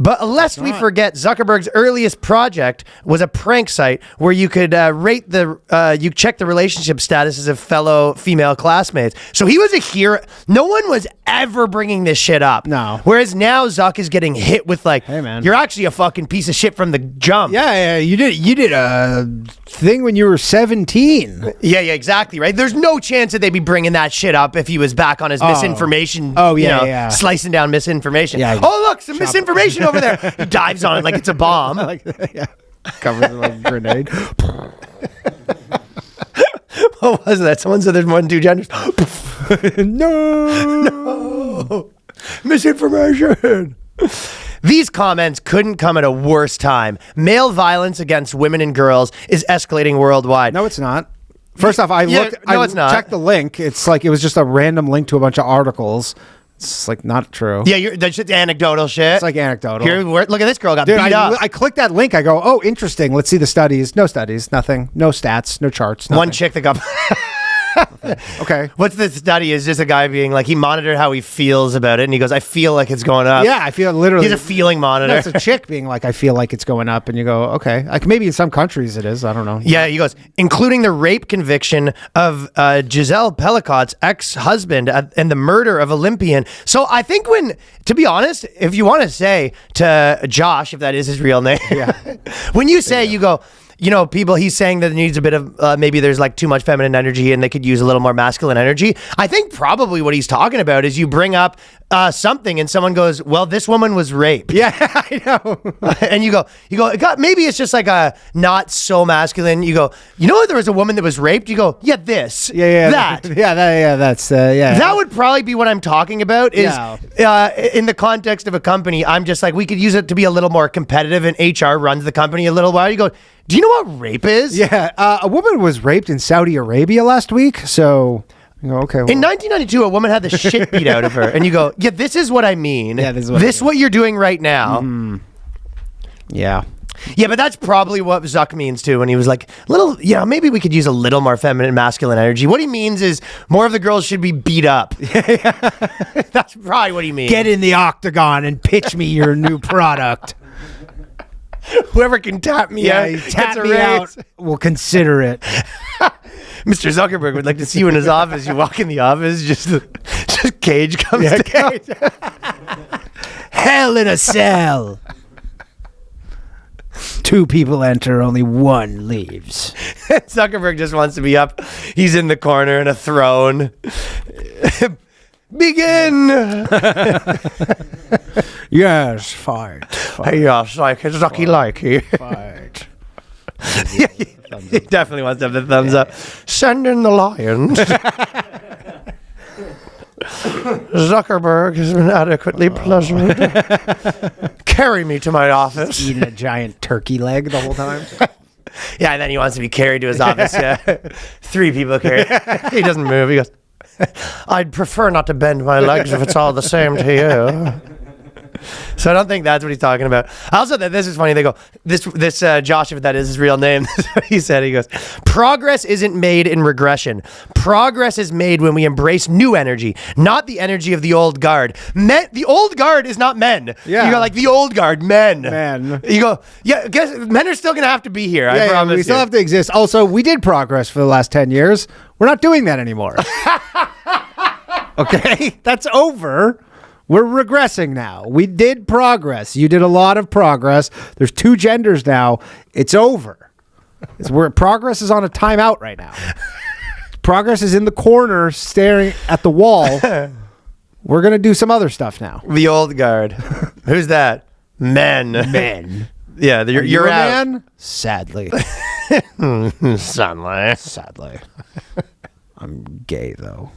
But lest we forget, Zuckerberg's earliest project was a prank site where you could you check the relationship statuses of fellow female classmates. So he was a hero. No one was ever bringing this shit up. No. Whereas now Zuck is getting hit with like, hey man, you're actually a fucking piece of shit from the jump. Yeah, you did a thing when you were 17. Yeah, exactly, right? There's no chance that they'd be bringing that shit up if he was back on his misinformation. Oh, yeah. Slicing down misinformation. Yeah, oh, look, some misinformation over there. He dives on it like it's a bomb. Covers it like a grenade. What was that? Someone said there's more than two genders. No. Misinformation. These comments couldn't come at a worse time. Male violence against women and girls is escalating worldwide. No, it's not. First off, I it's not. checked the link. It's like it was just a random link to a bunch of articles. It's like not true. Yeah, that's just anecdotal shit. It's like anecdotal. Here, look at this girl got Dude, beat up. I clicked that link. I go, oh, interesting. Let's see the studies. No studies. Nothing. No stats. No charts. Nothing. One chick that got... Okay. What's the study? Is just a guy being like, he monitored how he feels about it, and he goes, I feel like it's going up. Yeah, I feel literally. He's a feeling monitor. No, it's a chick being like, I feel like it's going up, and you go, okay. Like maybe in some countries it is. I don't know. Yeah, he goes, including the rape conviction of Giselle Pellicot's ex-husband and the murder of Olympian. So I think to be honest, if you want to say to Josh, if that is his real name, when you say, you go, he's saying that there needs a bit of, maybe there's like too much feminine energy and they could use a little more masculine energy. I think probably what he's talking about is you bring up something and someone goes, well, this woman was raped. Yeah, I know. And you go, maybe it's just like a not so masculine. You go, there was a woman that was raped. You go, yeah, this. Yeah. That. That's That would probably be what I'm talking about is in the context of a company, I'm just like, we could use it to be a little more competitive and HR runs the company a little while. You go, do you know what rape is? Yeah. A woman was raped in Saudi Arabia last week. So, okay. Well. In 1992, a woman had the shit beat out of her. And you go, yeah, this is what I mean. Yeah, this is what you're doing right now. Yeah. Yeah, but that's probably what Zuck means too when he was like, maybe we could use a little more feminine, masculine energy. What he means is more of the girls should be beat up. That's probably what he means. Get in the octagon and pitch me your new product. Whoever can tap me out, tap me out, we'll consider it. Mr. Zuckerberg would like to see you in his office. You walk in the office, just Cage comes down. Hell in a cell. 2 people enter, only 1 leaves. Zuckerberg just wants to be up. He's in the corner in a throne. Begin. Yes, fight. Yes, like it's Zucky likey. Fight. He definitely wants to have the thumbs up. Send in the lions. Zuckerberg has been adequately pleasured. Carry me to my office. Eating a giant turkey leg the whole time. Yeah, and then he wants to be carried to his office. Yeah, 3 people carry. He doesn't move. He goes, I'd prefer not to bend my legs if it's all the same to you. So I don't think that's what he's talking about. Also, this is funny. They go, this Josh, if that is his real name, this is what he said. He goes, progress isn't made in regression. Progress is made when we embrace new energy, not the energy of the old guard. The old guard is not men. Yeah. You go like the old guard, men. Men. You go, yeah, guess men are still going to have to be here. I promise we still you. have to exist. Also, we did progress for the last 10 years. We're not doing that anymore. Okay? That's over. We're regressing now. We did progress. You did a lot of progress. There's 2 genders now. It's over. Progress is on a timeout right now. Progress is in the corner staring at the wall. We're going to do some other stuff now. The old guard. Who's that? Men. Men. Yeah, you're a out. man? Sadly. Sadly. I'm gay, though.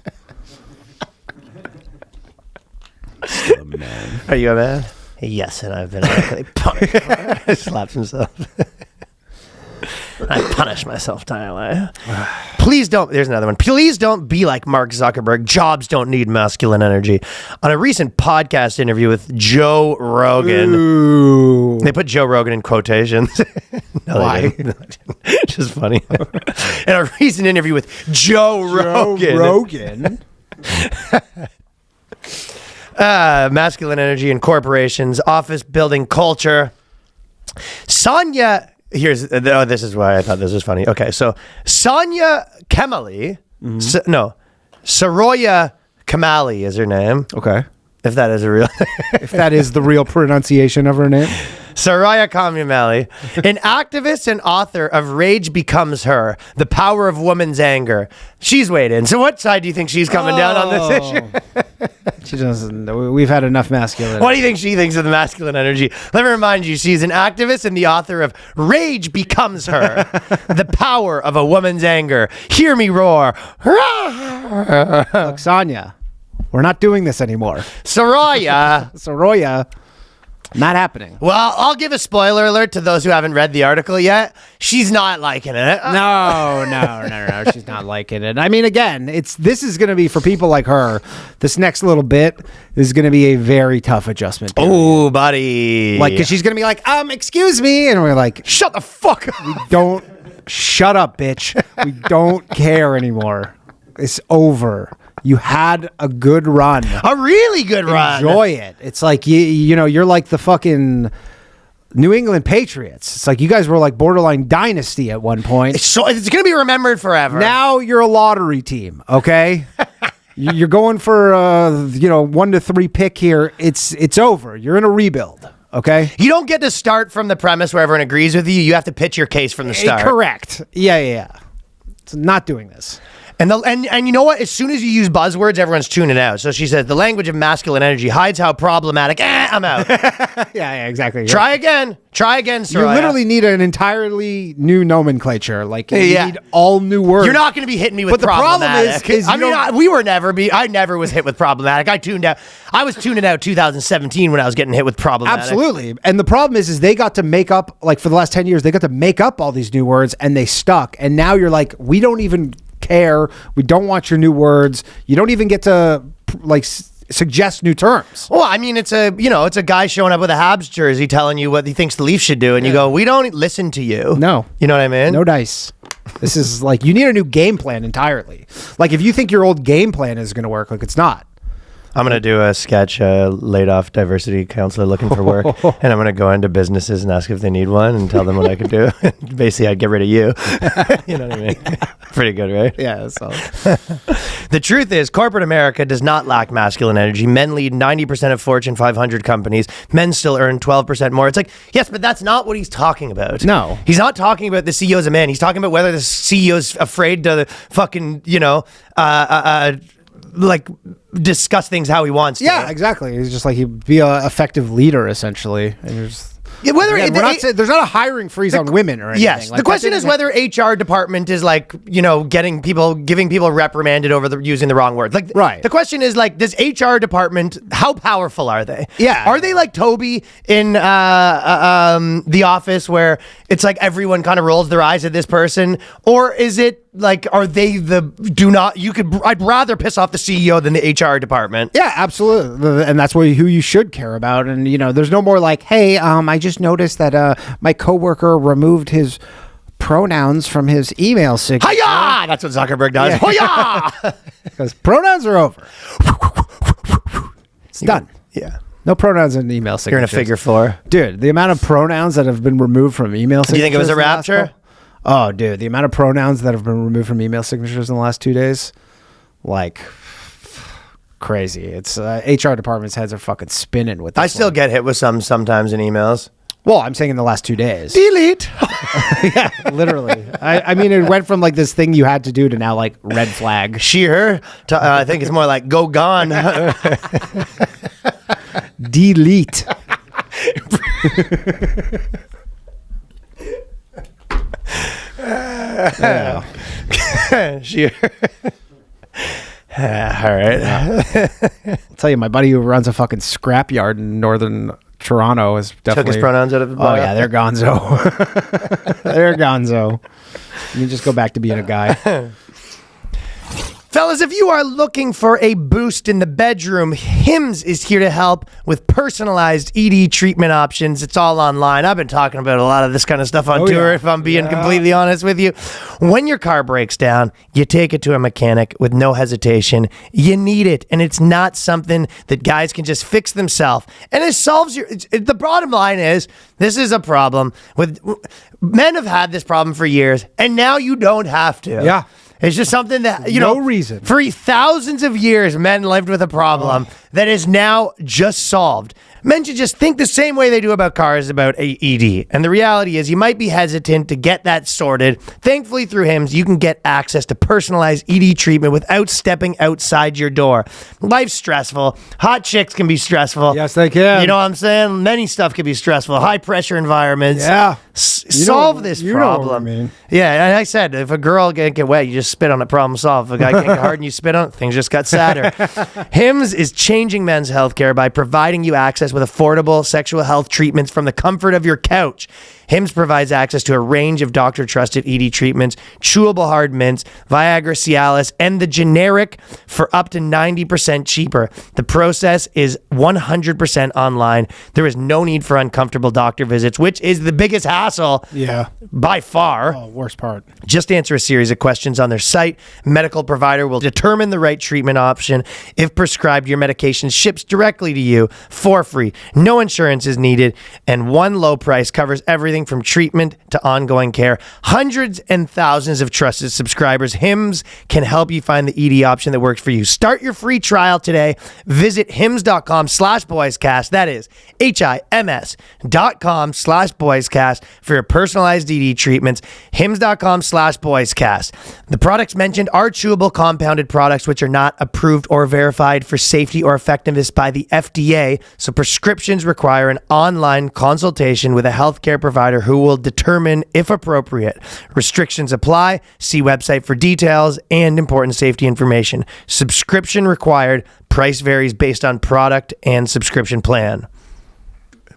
Still a man. Are you a man? Yes, and I've been adequately punished. He slaps himself. I punish myself entirely. Please don't. There's another one. Please don't be like Mark Zuckerberg. Jobs don't need masculine energy. On a recent podcast interview with Joe Rogan, Ooh. they put Joe Rogan in quotations. No, Why? they didn't. Just funny. In a recent interview with Joe Rogan. Masculine energy in corporations, office building culture. Sonia, this is why I thought this was funny. Okay, so Sonia Kemali, Saroya Kamali is her name. Okay. If that is a real If that is the real pronunciation of her name. Saraya Kamali, an activist and author of Rage Becomes Her, The Power of Woman's Anger. She's weighed in. So what side do you think she's coming down on this issue? She doesn't. We've had enough masculine. What do you think she thinks of the masculine energy? Let me remind you, she's an activist and the author of Rage Becomes Her, The Power of a Woman's Anger. Hear me roar. Look, Sonia, we're not doing this anymore. Soraya. Soroya, not happening. Well, I'll give a spoiler alert to those who haven't read the article yet. She's not liking it. No. She's not liking it. I mean, again, this is going to be for people like her. This next little bit is going to be a very tough adjustment period. Oh, buddy. Like, because she's going to be like, excuse me. And we're like, shut the fuck up. Shut up, bitch. We don't care anymore. It's over. You had a good run. A really good run. Enjoy it. It's like, you know, you're like the fucking New England Patriots. It's like you guys were like borderline dynasty at one point. It's going to be remembered forever. Now you're a lottery team, okay? You're going for 1 to 3 pick here. It's over. You're in a rebuild, okay? You don't get to start from the premise where everyone agrees with you. You have to pitch your case from the start. Correct. Yeah. It's not doing this. And you know what? As soon as you use buzzwords, everyone's tuning out. So she says, the language of masculine energy hides how problematic. I'm out. Yeah, exactly. Try again, Soraya. You literally need an entirely new nomenclature. Like, you need all new words. You're not going to be hitting me with But the problem problematic. is I never was hit with problematic. I tuned out. I was tuning out 2017 when I was getting hit with problematic. Absolutely. And the problem is they got to make up, like, for the last 10 years, they got to make up all these new words and they stuck. And now you're like, we don't even care. We don't want your new words. You don't even get to suggest new terms. Well, I mean, it's a guy showing up with a Habs jersey telling you what he thinks the Leafs should do, and you go, we don't listen to you. No. You know what I mean? No dice. This is like, you need a new game plan entirely. Like, if you think your old game plan is going to work, like, it's not. I'm going to do a sketch, laid off diversity counselor looking for work. And I'm going to go into businesses and ask if they need one and tell them what I can do. Basically, I'd get rid of you. You know what I mean? Pretty good, right? Yeah. So The truth is, corporate America does not lack masculine energy. Men lead 90% of Fortune 500 companies. Men still earn 12% more. It's like, yes, but that's not what he's talking about. No. He's not talking about the CEO's a man. He's talking about whether the CEO's afraid to fucking, like discuss things how he wants to. yeah, exactly. He's just like he'd be an effective leader essentially, and you're just. Yeah, whether Again, we're not saying, there's not a hiring freeze on women or anything. Yes. Like, the question is whether HR department is like, giving people reprimanded over using the wrong word. Like, right. The question is like, does HR department, how powerful are they? Yeah. Are they like Toby in The Office where it's like everyone kind of rolls their eyes at this person? Or is it like, are they I'd rather piss off the CEO than the HR department. Yeah, absolutely. And that's who you should care about. And, there's no more like, hey, I just noticed that my coworker removed his pronouns from his email signature. Hiya! That's what Zuckerberg does. Hiya! Because pronouns are over. It's done. Yeah. No pronouns in email signatures. You're in a figure 4. Dude, the amount of pronouns that have been removed from email signatures. Do you think it was a rapture? Oh, dude, the amount of pronouns that have been removed from email signatures in the last 2 days, like crazy. It's HR departments' heads are fucking spinning with this. I still get hit with sometimes in emails. Well, I'm saying in the last 2 days. Delete. Yeah, literally. I mean, it went from like this thing you had to do to now like red flag. She, her. I think it's more like go gone. Delete. Yeah. She, her. All right. I'll tell you, my buddy who runs a fucking scrapyard in northern Toronto is definitely Took his pronouns out of the Oh yeah, they're gonzo. They're gonzo. You can just go back to being a guy. Fellas, if you are looking for a boost in the bedroom, Hims is here to help with personalized ED treatment options. It's all online. I've been talking about a lot of this kind of stuff on tour, if I'm being completely honest with you. When your car breaks down, you take it to a mechanic with no hesitation. You need it, and it's not something that guys can just fix themselves. And it solves the bottom line is, this is a problem with men have had this problem for years, and now you don't have to. Yeah. It's just something that, No reason. For thousands of years, men lived with a problem that is now just solved. Men should just think the same way they do about cars about ED. And the reality is you might be hesitant to get that sorted. Thankfully, through Hims, you can get access to personalized ED treatment without stepping outside your door. Life's stressful. Hot chicks can be stressful. Yes, they can. You know what I'm saying? Many stuff can be stressful. High pressure environments. Yeah. Solve this problem. What I mean. Yeah, and I said, if a girl can't get wet, you just spit on it, problem solved. If a guy can't get hard and you spit on it, things just got sadder. Hims is changing men's healthcare by providing you access with affordable sexual health treatments from the comfort of your couch. Hims provides access to a range of doctor-trusted ED treatments, chewable hard mints, Viagra, Cialis, and the generic for up to 90% cheaper. The process is 100% online. There is no need for uncomfortable doctor visits, which is the biggest hassle by far. Oh, worst part. Just answer a series of questions on their site. Medical provider will determine the right treatment option. If prescribed, your medication ships directly to you for free. No insurance is needed, and one low price covers everything from treatment to ongoing care. Hundreds and thousands of trusted subscribers. Hims can help you find the ED option that works for you. Start your free trial today. Visit hims.com/boyscast. That is HIMS.com/boyscast for your personalized ED treatments. hims.com/boyscast. The products mentioned are chewable compounded products which are not approved or verified for safety or effectiveness by the FDA, so prescriptions require an online consultation with a healthcare provider who will determine if appropriate. Restrictions apply. See website for details and important safety information. Subscription required. Price varies based on product and subscription plan.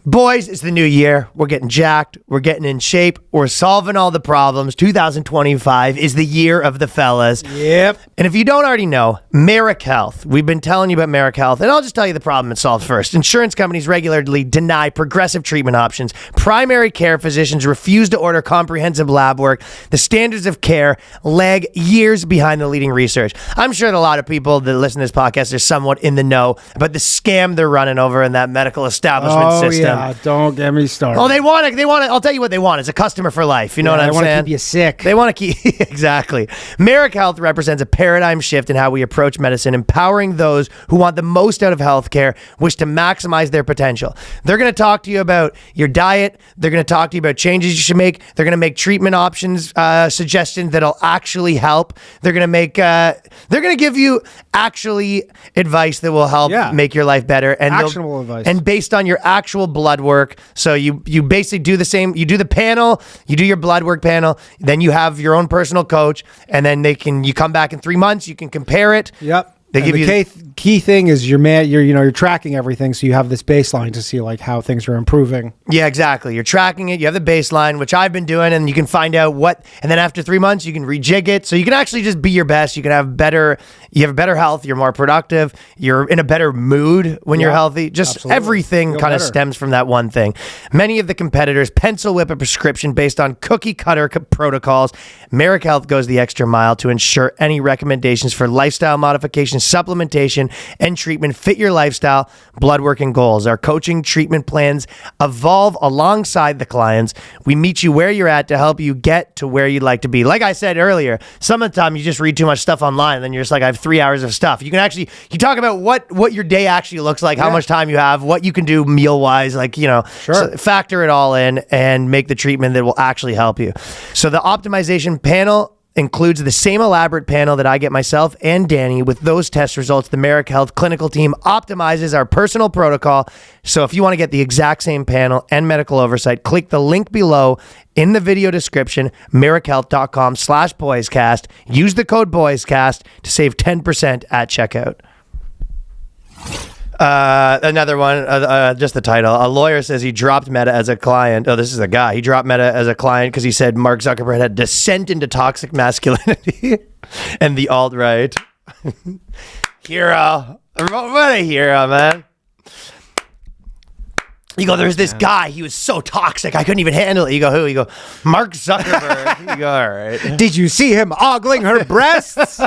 Boys, it's the new year. We're getting jacked. We're getting in shape. We're solving all the problems. 2025 is the year of the fellas. Yep. And if you don't already know, Marek Health. We've been telling you about Marek Health, and I'll just tell you the problem it solves first. Insurance companies regularly deny progressive treatment options. Primary care physicians refuse to order comprehensive lab work. The standards of care lag years behind the leading research. I'm sure that a lot of people that listen to this podcast are somewhat in the know about the scam they're running over in that medical establishment system. Yeah, don't get me started. Oh, they want it. I'll tell you what they want. It's a customer for life. You know what I'm they want saying? to keep you sick. They want to keep exactly. Marek Health represents a paradigm shift in how we approach medicine, empowering those who want the most out of healthcare, wish to maximize their potential. They're going to talk to you about your diet. They're going to talk to you about changes you should make. They're going to make treatment options suggestions that'll actually help. They're going to give you actually advice that will help make your life better and actionable advice, and based on your actual blood work. So you basically do the same. You do the panel, you do your blood work panel, then you have your own personal coach, and then you come back in 3 months, you can compare it. Yep. They give you key thing is you're tracking everything, so you have this baseline to see like how things are improving. Yeah, exactly. You're tracking it. You have the baseline, which I've been doing, and you can find out and then after 3 months, you can rejig it. So you can actually just be your best. You can have better health. You're more productive. You're in a better mood when you're healthy. Just absolutely. everything kind of stems from that one thing. Many of the competitors pencil whip a prescription based on cookie cutter protocols. Marek Health goes the extra mile to ensure any recommendations for lifestyle modification, supplementation, and treatment fit your lifestyle, blood work, and goals. Our coaching treatment plans evolve alongside the clients. We meet you where you're at to help you get to where you'd like to be. Like I said earlier, some of the time you just read too much stuff online, and then you're just like, I have 3 hours of stuff. You talk about what your day actually looks like, how much time you have, what you can do meal wise, so factor it all in and make the treatment that will actually help you. So the optimization panel includes the same elaborate panel that I get myself and Danny. With those test results, the Marek Health clinical team optimizes our personal protocol. So if you want to get the exact same panel and medical oversight, click the link below in the video description, marekhealth.com/boyscast. Use the code BOYSCAST to save 10% at checkout. Another one, just the title. A lawyer says he dropped Meta as a client. Oh, this is a guy. He dropped Meta as a client because he said Mark Zuckerberg had descent into toxic masculinity and the alt-right. Hero. What a hero, man. You go, there's this guy. He was so toxic. I couldn't even handle it. You go, who? You go, Mark Zuckerberg. You go, all right. Did you see him ogling her breasts?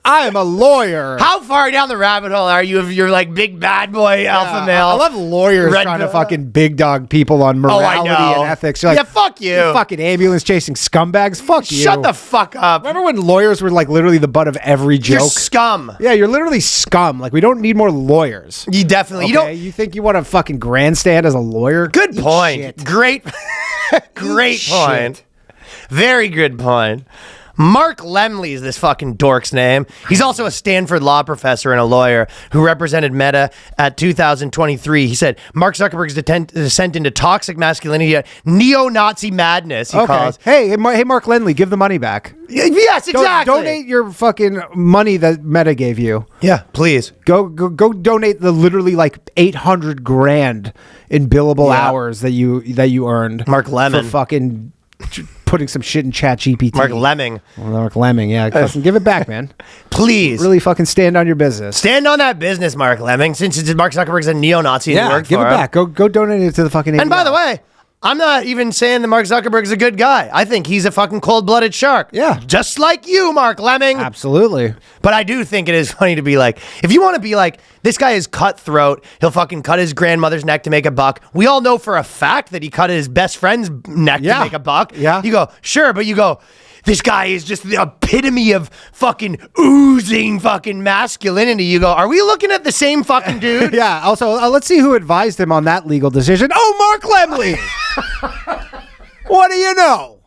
I am a lawyer. How far down the rabbit hole are you if you're like big bad boy alpha male? I love lawyers trying to fucking big dog people on morality and ethics. You're like, fuck you. You fucking ambulance chasing scumbags. Fuck you. Shut the fuck up. Remember when lawyers were like literally the butt of every joke? You're scum. Yeah, you're literally scum. Like, we don't need more lawyers. You definitely. Okay? You think you want to fucking grandstand as a lawyer? Good Eat point. shit. Great point. Shit. Very good point. Mark Lemley is this fucking dork's name. He's also a Stanford law professor and a lawyer who represented Meta at 2023. He said Mark Zuckerberg's descent into toxic masculinity, neo-Nazi madness, he calls. Hey, Mark Lemley, give the money back. Yes, exactly. Donate your fucking money that Meta gave you. Yeah, please. Go donate the literally like 800 grand in billable hours that you earned. Mark Lemon. For fucking putting some shit in Chat GPT. Mark Lemming. Mark Lemming, yeah. Fucking give it back, man. Please. Really fucking stand on your business. Stand on that business, Mark Lemming. Since Mark Zuckerberg's a neo-Nazi. Yeah, give it back. Go donate it to the fucking And by the way, I'm not even saying that Mark Zuckerberg's a good guy. I think he's a fucking cold-blooded shark. Yeah. Just like you, Mark Lemming. Absolutely. But I do think it is funny to be like, if you want to be like, this guy is cutthroat, he'll fucking cut his grandmother's neck to make a buck. We all know for a fact that he cut his best friend's neck to make a buck. Yeah. You go, sure, but you go, this guy is just the epitome of fucking oozing fucking masculinity. You go, are we looking at the same fucking dude? Yeah. Also, let's see who advised him on that legal decision. Oh, Mark Lemley. What do you know?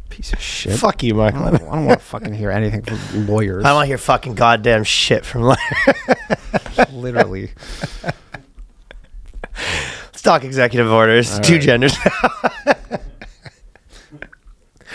Piece of shit. Fuck you, Mark Lemley. I don't want to fucking hear anything from lawyers. I don't want to hear fucking goddamn shit from lawyers. Literally. Let's talk executive orders. All Two right. genders.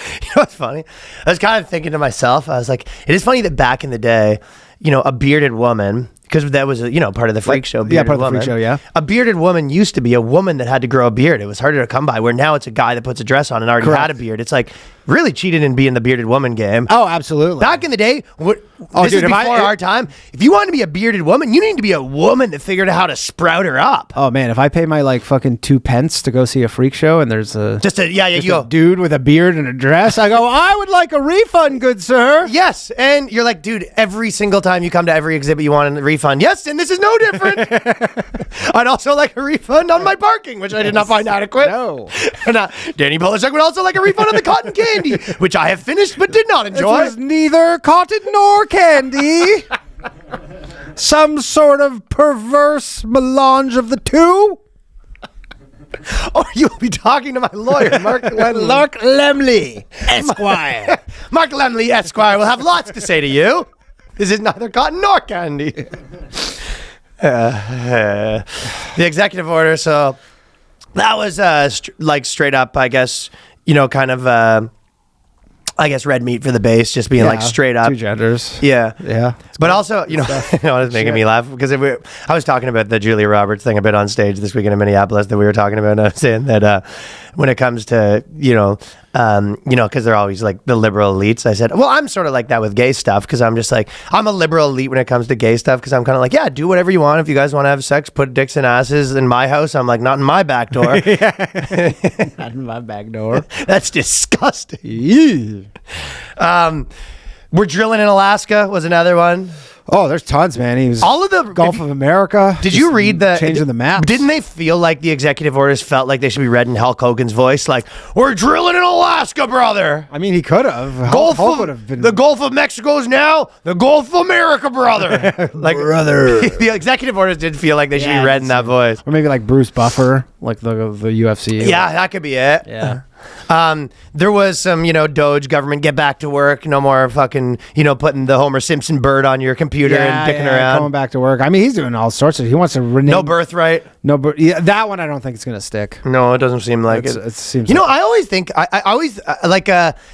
You know what's funny? I was kind of thinking to myself, I was like, it is funny that back in the day, a bearded woman, because that was part of the freak show. Yeah, Bearded part of the freak woman. show, yeah. A bearded woman used to be a woman that had to grow a beard. It was harder to come by. Where now it's a guy that puts a dress on and already Correct. had a beard. It's like really cheated in being the bearded woman game. Oh, absolutely. Back in the day, this dude, is if before our time. If you want to be a bearded woman, you need to be a woman that figured out how to sprout her up. Oh man, if I pay my like fucking 2 pence to go see a freak show and there's a you go. dude with a beard and a dress, I go, I would like a refund, good sir. Yes, and you're like, dude, every single time you come to every exhibit, you want a refund. Yes, and this is no different. I'd also like a refund on my parking, which I did not find adequate. No. And Danny Polishek would also like a refund on the cotton candy, which I have finished but did not It enjoy. was neither cotton nor candy. Some sort of perverse melange of the two. Or you'll be talking to my lawyer, Mark Lemley. Mark Lemley, Esquire. Mark Lemley, Esquire, will have lots to say to you. This is neither cotton nor candy. The executive order, so that was straight up, I guess, kind of red meat for the base, just being like straight up. Two genders. Yeah. Yeah. But also, it was making me laugh because I was talking about the Julia Roberts thing a bit on stage this weekend in Minneapolis that we were talking about. And I was saying that when it comes to, because they're always like the liberal elites, I said, well, I'm sort of like that with gay stuff because I'm just like, I'm a liberal elite when it comes to gay stuff because I'm kind of like, yeah, do whatever you want. If you guys want to have sex, put dicks and asses in my house. I'm like, not in my back door. Not in my back door. That's disgusting. Yeah. We're drilling in Alaska was another one. Oh, there's tons, man. He was All of the Gulf of America. Did you read the changing the maps? Didn't they feel like the executive orders felt like they should be read in Hulk Hogan's voice? Like, we're drilling in Alaska, brother. I mean, he could have. Gulf Hulk of would have been the Gulf of Mexico is now the Gulf of America, brother. Like, brother. The executive orders did feel like they should be read in that voice. Or maybe like Bruce Buffer, like the UFC. Yeah, that could be it. Yeah. There was some, Doge government get back to work. No more fucking, putting the Homer Simpson bird on your computer and dicking around. Going back to work. I mean, he's doing all sorts of. He wants to rename. No birthright. Yeah, that one I don't think it's gonna stick. No, it doesn't seem like it. It seems. I always think I always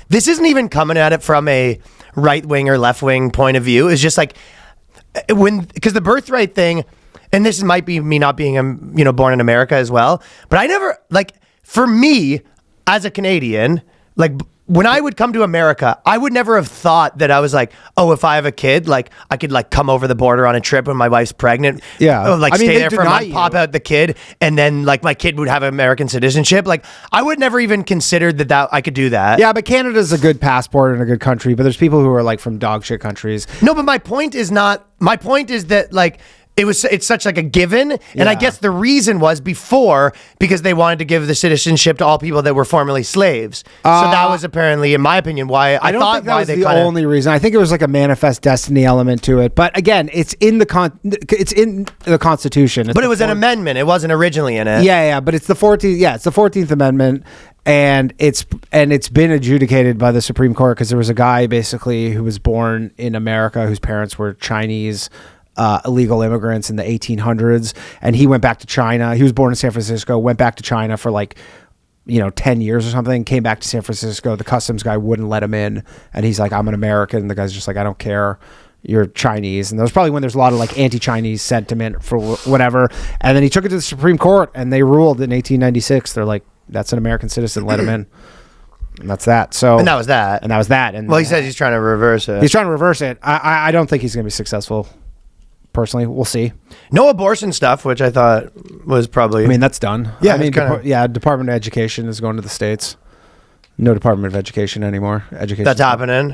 this isn't even coming at it from a right wing or left wing point of view. It's just like because the birthright thing, and this might be me not being born in America as well, but I never for me as a Canadian, when I would come to America, I would never have thought that I was like, oh, if I have a kid, I could come over the border on a trip when my wife's pregnant. Yeah. Or, I mean, stay they there for a deny month, you. pop out the kid, and then my kid would have American citizenship. I would never even considered that I could do that. Yeah, but Canada's a good passport and a good country. But there's people who are from dog shit countries. No, but my point is that it's such a given, and I guess the reason was before because they wanted to give the citizenship to all people that were formerly slaves. So that was apparently, in my opinion, why I don't think that was the only reason. I think it was a manifest destiny element to it. But again, it's in the Constitution. But it was an amendment. It wasn't originally in it. Yeah. But it's the 14th. Yeah, it's the 14th Amendment, and it's been adjudicated by the Supreme Court because there was a guy basically who was born in America whose parents were Chinese. Illegal immigrants in the 1800s, and he went back to China. He was born in San Francisco, went back to China for 10 years or something, came back to San Francisco. The customs guy wouldn't let him in, and he's like, I'm an American. The guy's just like, I don't care, you're Chinese. And that was probably when there's a lot of anti-Chinese sentiment for whatever. And then he took it to the Supreme Court, and they ruled in 1896. They're like, that's an American citizen, let him in. And that's that. So, and that was that. And he says he's trying to reverse it. He's trying to reverse it. I don't think he's going to be successful. Personally, we'll see. No abortion stuff, which I thought was probably. I mean, that's done. Yeah, I mean, Department of Education is going to the States. No Department of Education anymore. Education. That's happening.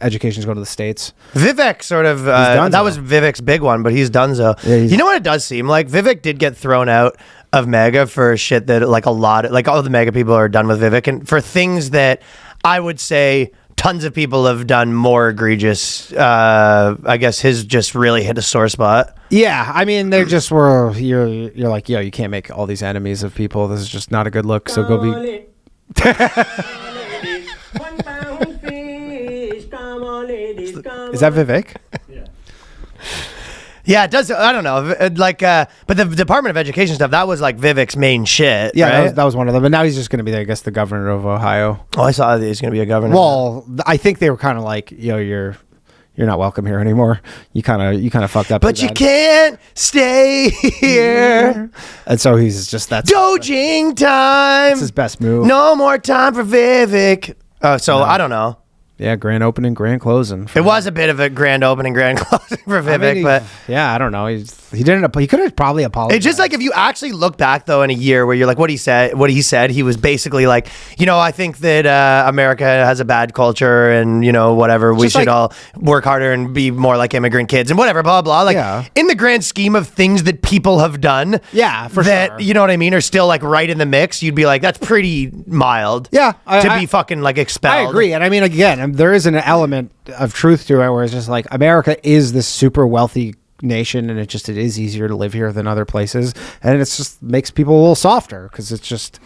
Education is going to the States. Vivek sort of. That was Vivek's big one, but he's donezo. Yeah, you know what it does seem like? Vivek did get thrown out of MAGA for shit that all the MAGA people are done with Vivek, and for things that I would say tons of people have done more egregious. I guess his just really hit a sore spot. Yeah, I mean, they just were. You're like, yo, you can't make all these enemies of people. This is just not a good look. So go be. Is that Vivek? Yeah, it does. I don't know. But the Department of Education stuff, that was Vivek's main shit. Yeah, right? that was one of them. And now he's just going to be, I guess, the governor of Ohio. Oh, I saw that he's going to be a governor. Well, I think they were kind of like, yo, you're you're not welcome here anymore. You kind of fucked up. But you can't stay here. And so he's just Dojing time. That's his best move. No more time for Vivek. I don't know. Yeah, grand opening, grand closing. It was a bit of a grand opening, grand closing for Vivek, but yeah, I don't know. He didn't. He could have probably apologized. it's just like if you actually look back though in a year where you're like, what he said, he was basically like, I think that America has a bad culture and whatever, we should all work harder and be more like immigrant kids and whatever, blah blah. Like in the grand scheme of things that people have done, for that sure. you know what I mean, are still like right in the mix. You'd be like, that's pretty mild. Yeah, to be fucking like expelled. I agree, and I mean, again, there is an element of truth to it where it's just like America is this super wealthy nation, and it is easier to live here than other places, and it's just makes people a little softer because it's just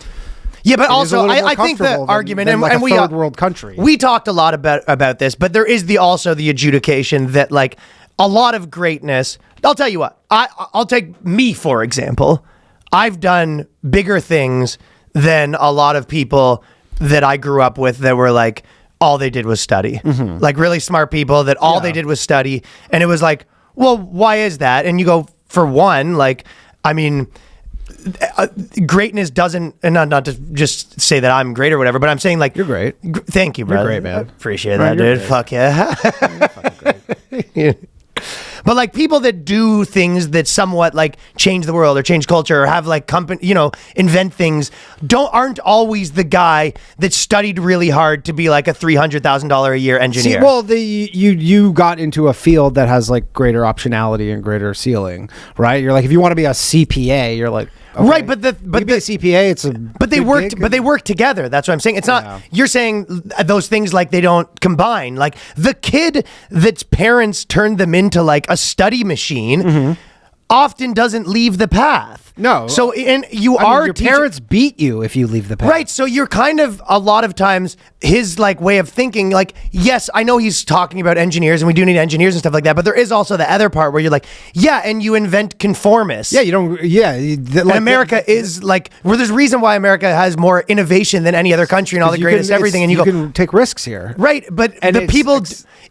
but also I think the argument than like and a we third world country. We talked a lot about this, but there is also the adjudication that like a lot of greatness. I'll tell you what, I'll take me for example. I've done bigger things than a lot of people that I grew up with that were like all they did was study. Like really smart people that all they did was study. And it was like, well, why is that? And you go, for one, like, I mean, greatness doesn't, and not to just say that I'm great or whatever, but I'm saying like, you're great. Thank you, brother. You're great, man. Appreciate that, dude. Great. Fuck yeah. You're fucking great. But like people that do things that somewhat like change the world or change culture or have like company, invent things, aren't always the guy that studied really hard to be like a $300,000 a year engineer. See, well, you got into a field that has like greater optionality and greater ceiling, right? You're like, if you want to be a CPA, you're like, okay. Right, but you be a CPA, it's a but they work together. That's what I'm saying. It's not you're saying those things like they don't combine. Like the kid that's parents turned them into like a study machine often doesn't leave the path. No. So your parents beat you if you leave the path. Right. So you're kind of a lot of times his like way of thinking, like, yes, I know he's talking about engineers and we do need engineers and stuff like that, but there is also the other part where you're like, yeah, and you invent conformists. Yeah, you don't. Yeah, and America is like, there's a reason why America has more innovation than any other country and all the greatest everything. And you can take risks here. Right. But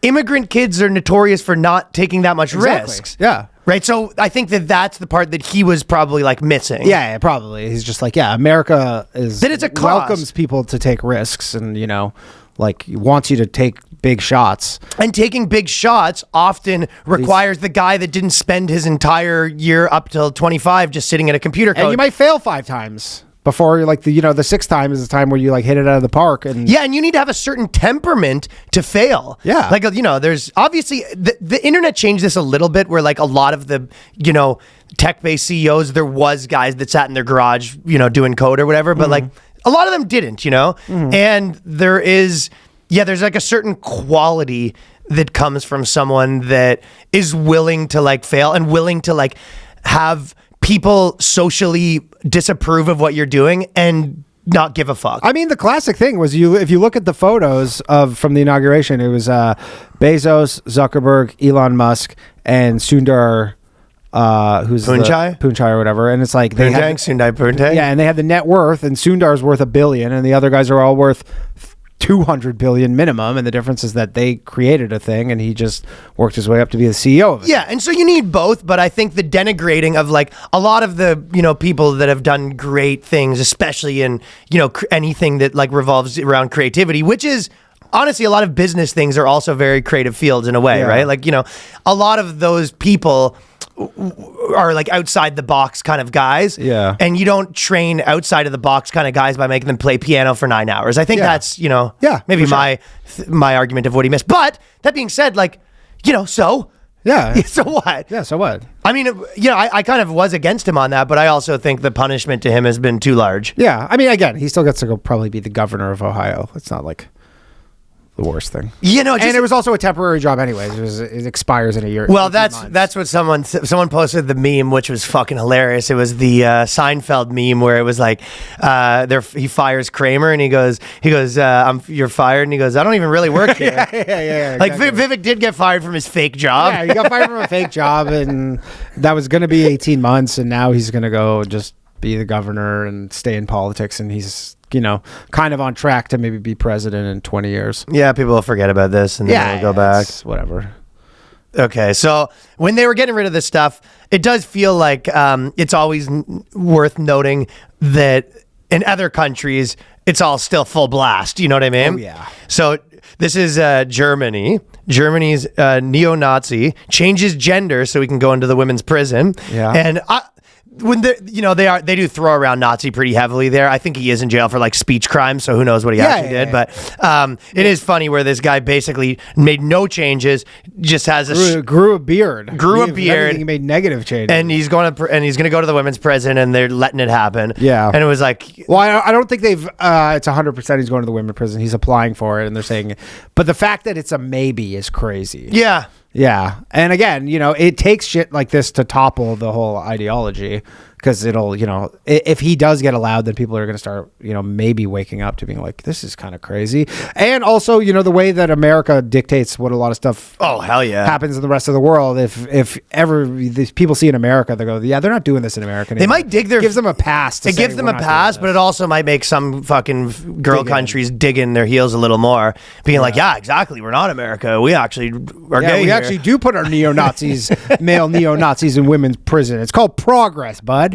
immigrant kids are notorious for not taking that much risks. Yeah. Right. So I think that's the part that he was probably like missing. Yeah, probably. He's just like, America welcomes people to take risks and, like wants you to take big shots. And taking big shots often requires the guy that didn't spend his entire year up till 25 just sitting at a computer code. And you might fail 5 times. Before like the sixth time is the time where you like hit it out of the park and and you need to have a certain temperament to fail. Yeah, like there's obviously the internet changed this a little bit where like a lot of the tech-based CEOs, there was guys that sat in their garage doing code or whatever, but like a lot of them didn't, and there's like a certain quality that comes from someone that is willing to like fail and willing to like have people socially disapprove of what you're doing and not give a fuck. I mean, the classic thing was if you look at the photos from the inauguration, it was Bezos, Zuckerberg, Elon Musk, and Sundar, who's Pichai or whatever. And it's like Sundar Pichai. Yeah, and they had the net worth, and Sundar's worth $1 billion, and the other guys are all worth 200 billion minimum, and the difference is that they created a thing and he just worked his way up to be the CEO of it. Yeah, and so you need both, but I think the denigrating of like a lot of the people that have done great things, especially in anything that like revolves around creativity, which is honestly a lot of business things are also very creative fields in a way, right? Like a lot of those people are like outside the box kind of guys. Yeah. And you don't train outside of the box kind of guys by making them play piano for 9 hours. I think that's, maybe my argument of what he missed. But that being said, like, so. Yeah. So what? Yeah, so what? I mean, I kind of was against him on that, but I also think the punishment to him has been too large. Yeah. I mean, again, he still gets to go probably be the governor of Ohio. It's not like the worst thing. And it was also a temporary job anyways. It expires in a year. Well, that's what someone posted the meme, which was fucking hilarious. It was the Seinfeld meme where it was like he fires Kramer and he goes you're fired, and he goes, I don't even really work here. yeah. Like Vivek did get fired from his fake job. Yeah, he got fired from a fake job, and that was going to be 18 months, and now he's going to go just be the governor and stay in politics, and he's kind of on track to maybe be president in 20 years. Yeah, people will forget about this and then they'll go back. Whatever. Okay, so when they were getting rid of this stuff, it does feel like it's always worth noting that in other countries, it's all still full blast. You know what I mean? Oh, yeah. So this is Germany. Germany's neo-Nazi changes gender so he can go into the women's prison. Yeah. And when they do throw around Nazi pretty heavily there. I think he is in jail for like speech crimes, so who knows what he actually did. But it is funny where this guy basically made no changes, just has grew a beard. He made negative changes, and he's going to go to the women's prison, and they're letting it happen. Yeah, and it was like, well, I don't think they've. It's 100% he's going to the women's prison. He's applying for it, and they're saying, but the fact that it's a maybe is crazy. Yeah. Yeah. And again, it takes shit like this to topple the whole ideology, because it'll, if he does get allowed, then people are going to start, maybe waking up to being like, this is kind of crazy. And also, the way that America dictates what a lot of stuff happens in the rest of the world. If ever these people see in America, they go, yeah, they're not doing this in America anymore. They might dig their... It gives them a pass. It gives them a pass, but it also might make some fucking girl countries dig in their heels a little more, being like, yeah, exactly, we're not America. We actually are gay we here. actually do put our neo-Nazis, male neo-Nazis in women's prison. It's called progress, bud.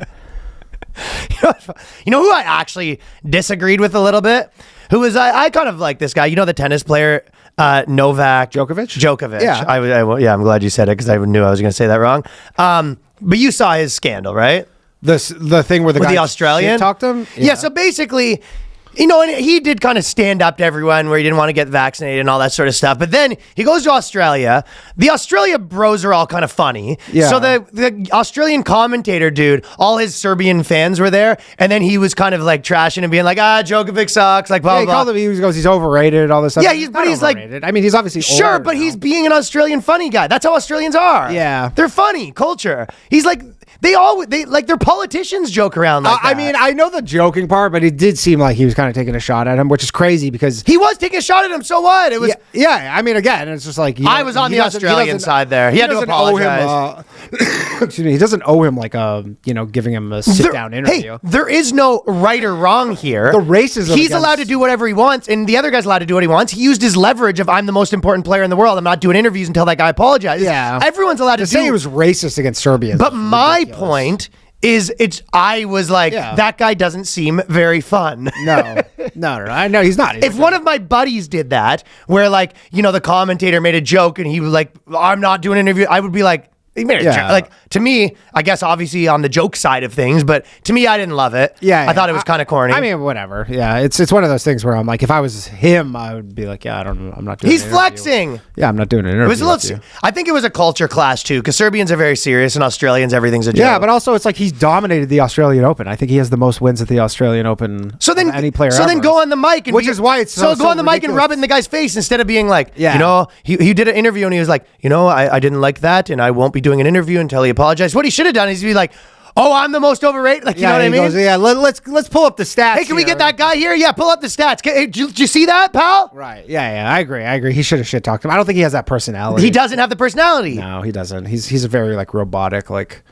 You know who I actually disagreed with a little bit? Who was I kind of like this guy. The tennis player Novak Djokovic. Yeah, I'm glad you said it because I knew I was going to say that wrong. But you saw his scandal, right? The thing where the guy Australian talked to him. Yeah. So basically, and he did kind of stand up to everyone where he didn't want to get vaccinated and all that sort of stuff. But then he goes to Australia. The Australia bros are all kind of funny. Yeah. So the Australian commentator dude, all his Serbian fans were there. And then he was kind of like trashing and being like, Djokovic sucks. Like, blah, blah, blah. He goes, he's overrated, all this stuff. Yeah, but he's overrated. I mean, he's obviously sure, but he's being an Australian funny guy. That's how Australians are. Yeah. They're funny culture. He's like... They like their politicians joke around like that. I mean, I know the joking part, but it did seem like he was kind of taking a shot at him, which is crazy because he was taking a shot at him. So what? It was yeah. I mean, again, it's just like I was on the Australian side there. He had to apologize. Excuse me. He doesn't owe him like giving him a sit down interview. Hey, there is no right or wrong here. The racism. He's allowed to do whatever he wants, and the other guy's allowed to do what he wants. He used his leverage of I'm the most important player in the world. I'm not doing interviews until that guy apologizes. Yeah, everyone's allowed to say he was racist against Serbians. But my point is I was like, that guy doesn't seem very fun. No. I know he's not. If one of my buddies did that, where like, the commentator made a joke and he was like, I'm not doing an interview, I would be like, he made a joke. Like, to me, I guess obviously on the joke side of things, but to me, I didn't love it. I thought it was kind of corny. I mean, whatever. Yeah, it's one of those things where I'm like, if I was him, I would be like, I'm not doing. He's flexing. Yeah, I'm not doing an interview. It was a little. I think it was a culture clash too, because Serbians are very serious and Australians, everything's a joke. Yeah, but also it's like he's dominated the Australian Open. I think he has the most wins at the Australian Open. So then, any player. So then go on the mic, and which is why it's so go on the mic and rub it in the guy's face instead of being like, he did an interview and he was like, I didn't like that, and I won't be doing an interview until he apologized. What he should have done is be like, oh, I'm the most overrated. Like, you know what I mean? Let's pull up the stats. Hey, can we get that guy here? Yeah, pull up the stats. Did you see that, pal? Right. Yeah, I agree. He should have shit talked him. I don't think he has that personality. He doesn't have the personality. No, he doesn't. He's a very like robotic, like.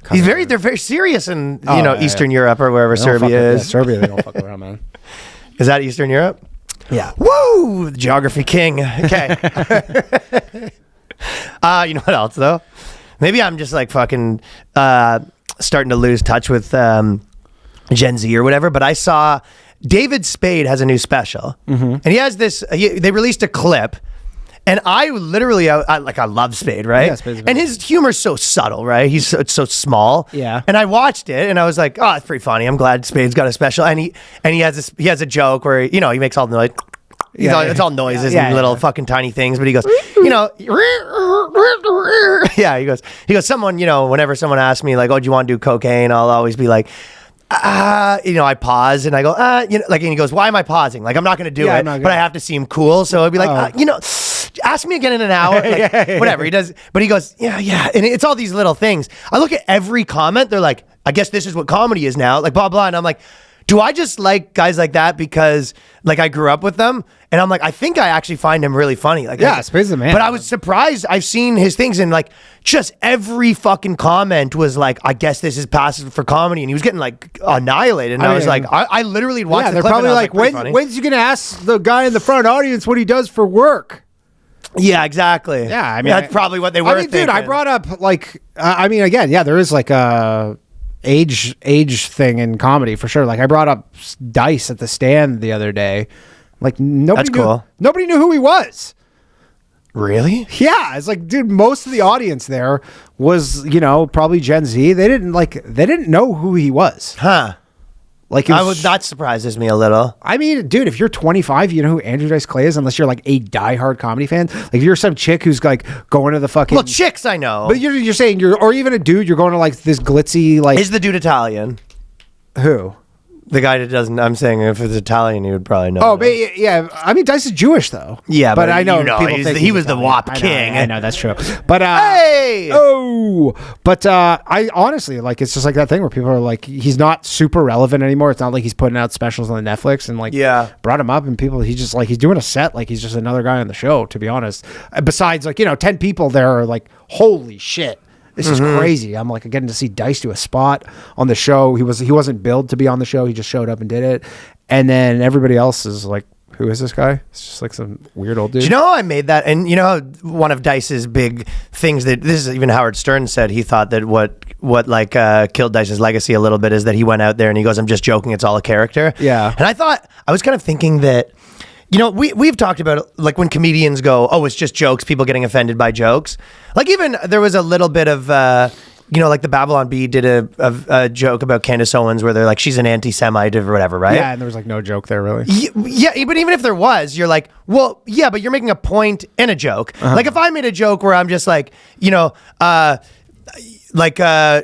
They're very serious in Eastern Europe or wherever Serbia is. Yeah, Serbia, they don't fuck around, man. Is that Eastern Europe? Yeah. Woo! The geography king. Okay. You know what else though? Maybe I'm just like fucking starting to lose touch with Gen Z or whatever, but I saw David Spade has a new special. And he has this, they released a clip, and I literally, I love Spade, right? Yeah, and his humor's so subtle, right? It's so small. Yeah. And I watched it, and I was like, oh, it's pretty funny. I'm glad Spade's got a special. And he has a joke where, he makes all the noise. It's all noises and little fucking tiny things, but he goes, he goes, someone, whenever someone asks me like, oh, do you want to do cocaine? I'll always be like, I pause and I go, and he goes, why am I pausing? Like, I'm not going to do it, but I have to seem cool. So I'd be like, ask me again in an hour, whatever he does. But he goes, yeah. And it's all these little things. I look at every comment. They're like, I guess this is what comedy is now, like blah, blah. And I'm like, do I just like guys like that because like I grew up with them? And I'm like, I think I actually find him really funny. Like, Spade's the man. But I was surprised. I've seen his things and like just every fucking comment was like, I guess this is passive for comedy. And he was getting like annihilated. And I was like, I literally watched the they're clip probably and I like, was like, when's you going to ask the guy in the front audience what he does for work? Yeah, exactly. Yeah, I mean, that's probably what they were thinking. dude, I brought up like, I mean, again, yeah, there is like a age thing in comedy for sure. Like, I brought up Dice at the stand the other day. Like, nobody That's knew, cool. nobody knew who he was. Really? Yeah, it's like, dude, most of the audience there was, probably Gen Z. They didn't know who he was. Huh. Like, That surprises me a little. I mean, dude, if you're 25, you know who Andrew Dice Clay is, unless you're like a diehard comedy fan. Like, if you're some chick who's like going to the fucking. Well, chicks I know. But you're saying or even a dude, you're going to like this glitzy like. Is the dude Italian? Who? The guy that doesn't. I'm saying if it's Italian, he would probably know. Oh, but yeah. I mean, Dice is Jewish though. Yeah, but I know people think he was the Italian. WAP I know, king. I know that's true. But hey, but I honestly like it's just like that thing where people are like he's not super relevant anymore. It's not like he's putting out specials on Netflix and like brought him up and people he's just like he's doing a set like he's just another guy on the show. To be honest, besides like 10 people there are like holy shit. This is crazy. I'm like getting to see Dice do a spot on the show. He wasn't billed to be on the show. He just showed up and did it. And then everybody else is like, who is this guy? It's just like some weird old dude. Do you know how I made that? And one of Dice's big things that this is even Howard Stern said he thought that what killed Dice's legacy a little bit is that he went out there and he goes, I'm just joking. It's all a character. Yeah. And I was kind of thinking that, we've talked about like when comedians go, oh, it's just jokes, people getting offended by jokes. Like even there was a little bit of, like the Babylon Bee did a joke about Candace Owens where they're like, she's an anti-Semite or whatever, right? Yeah, and there was like no joke there really. Yeah, but even if there was, you're like, well, yeah, but you're making a point and a joke. Like if I made a joke where I'm just like,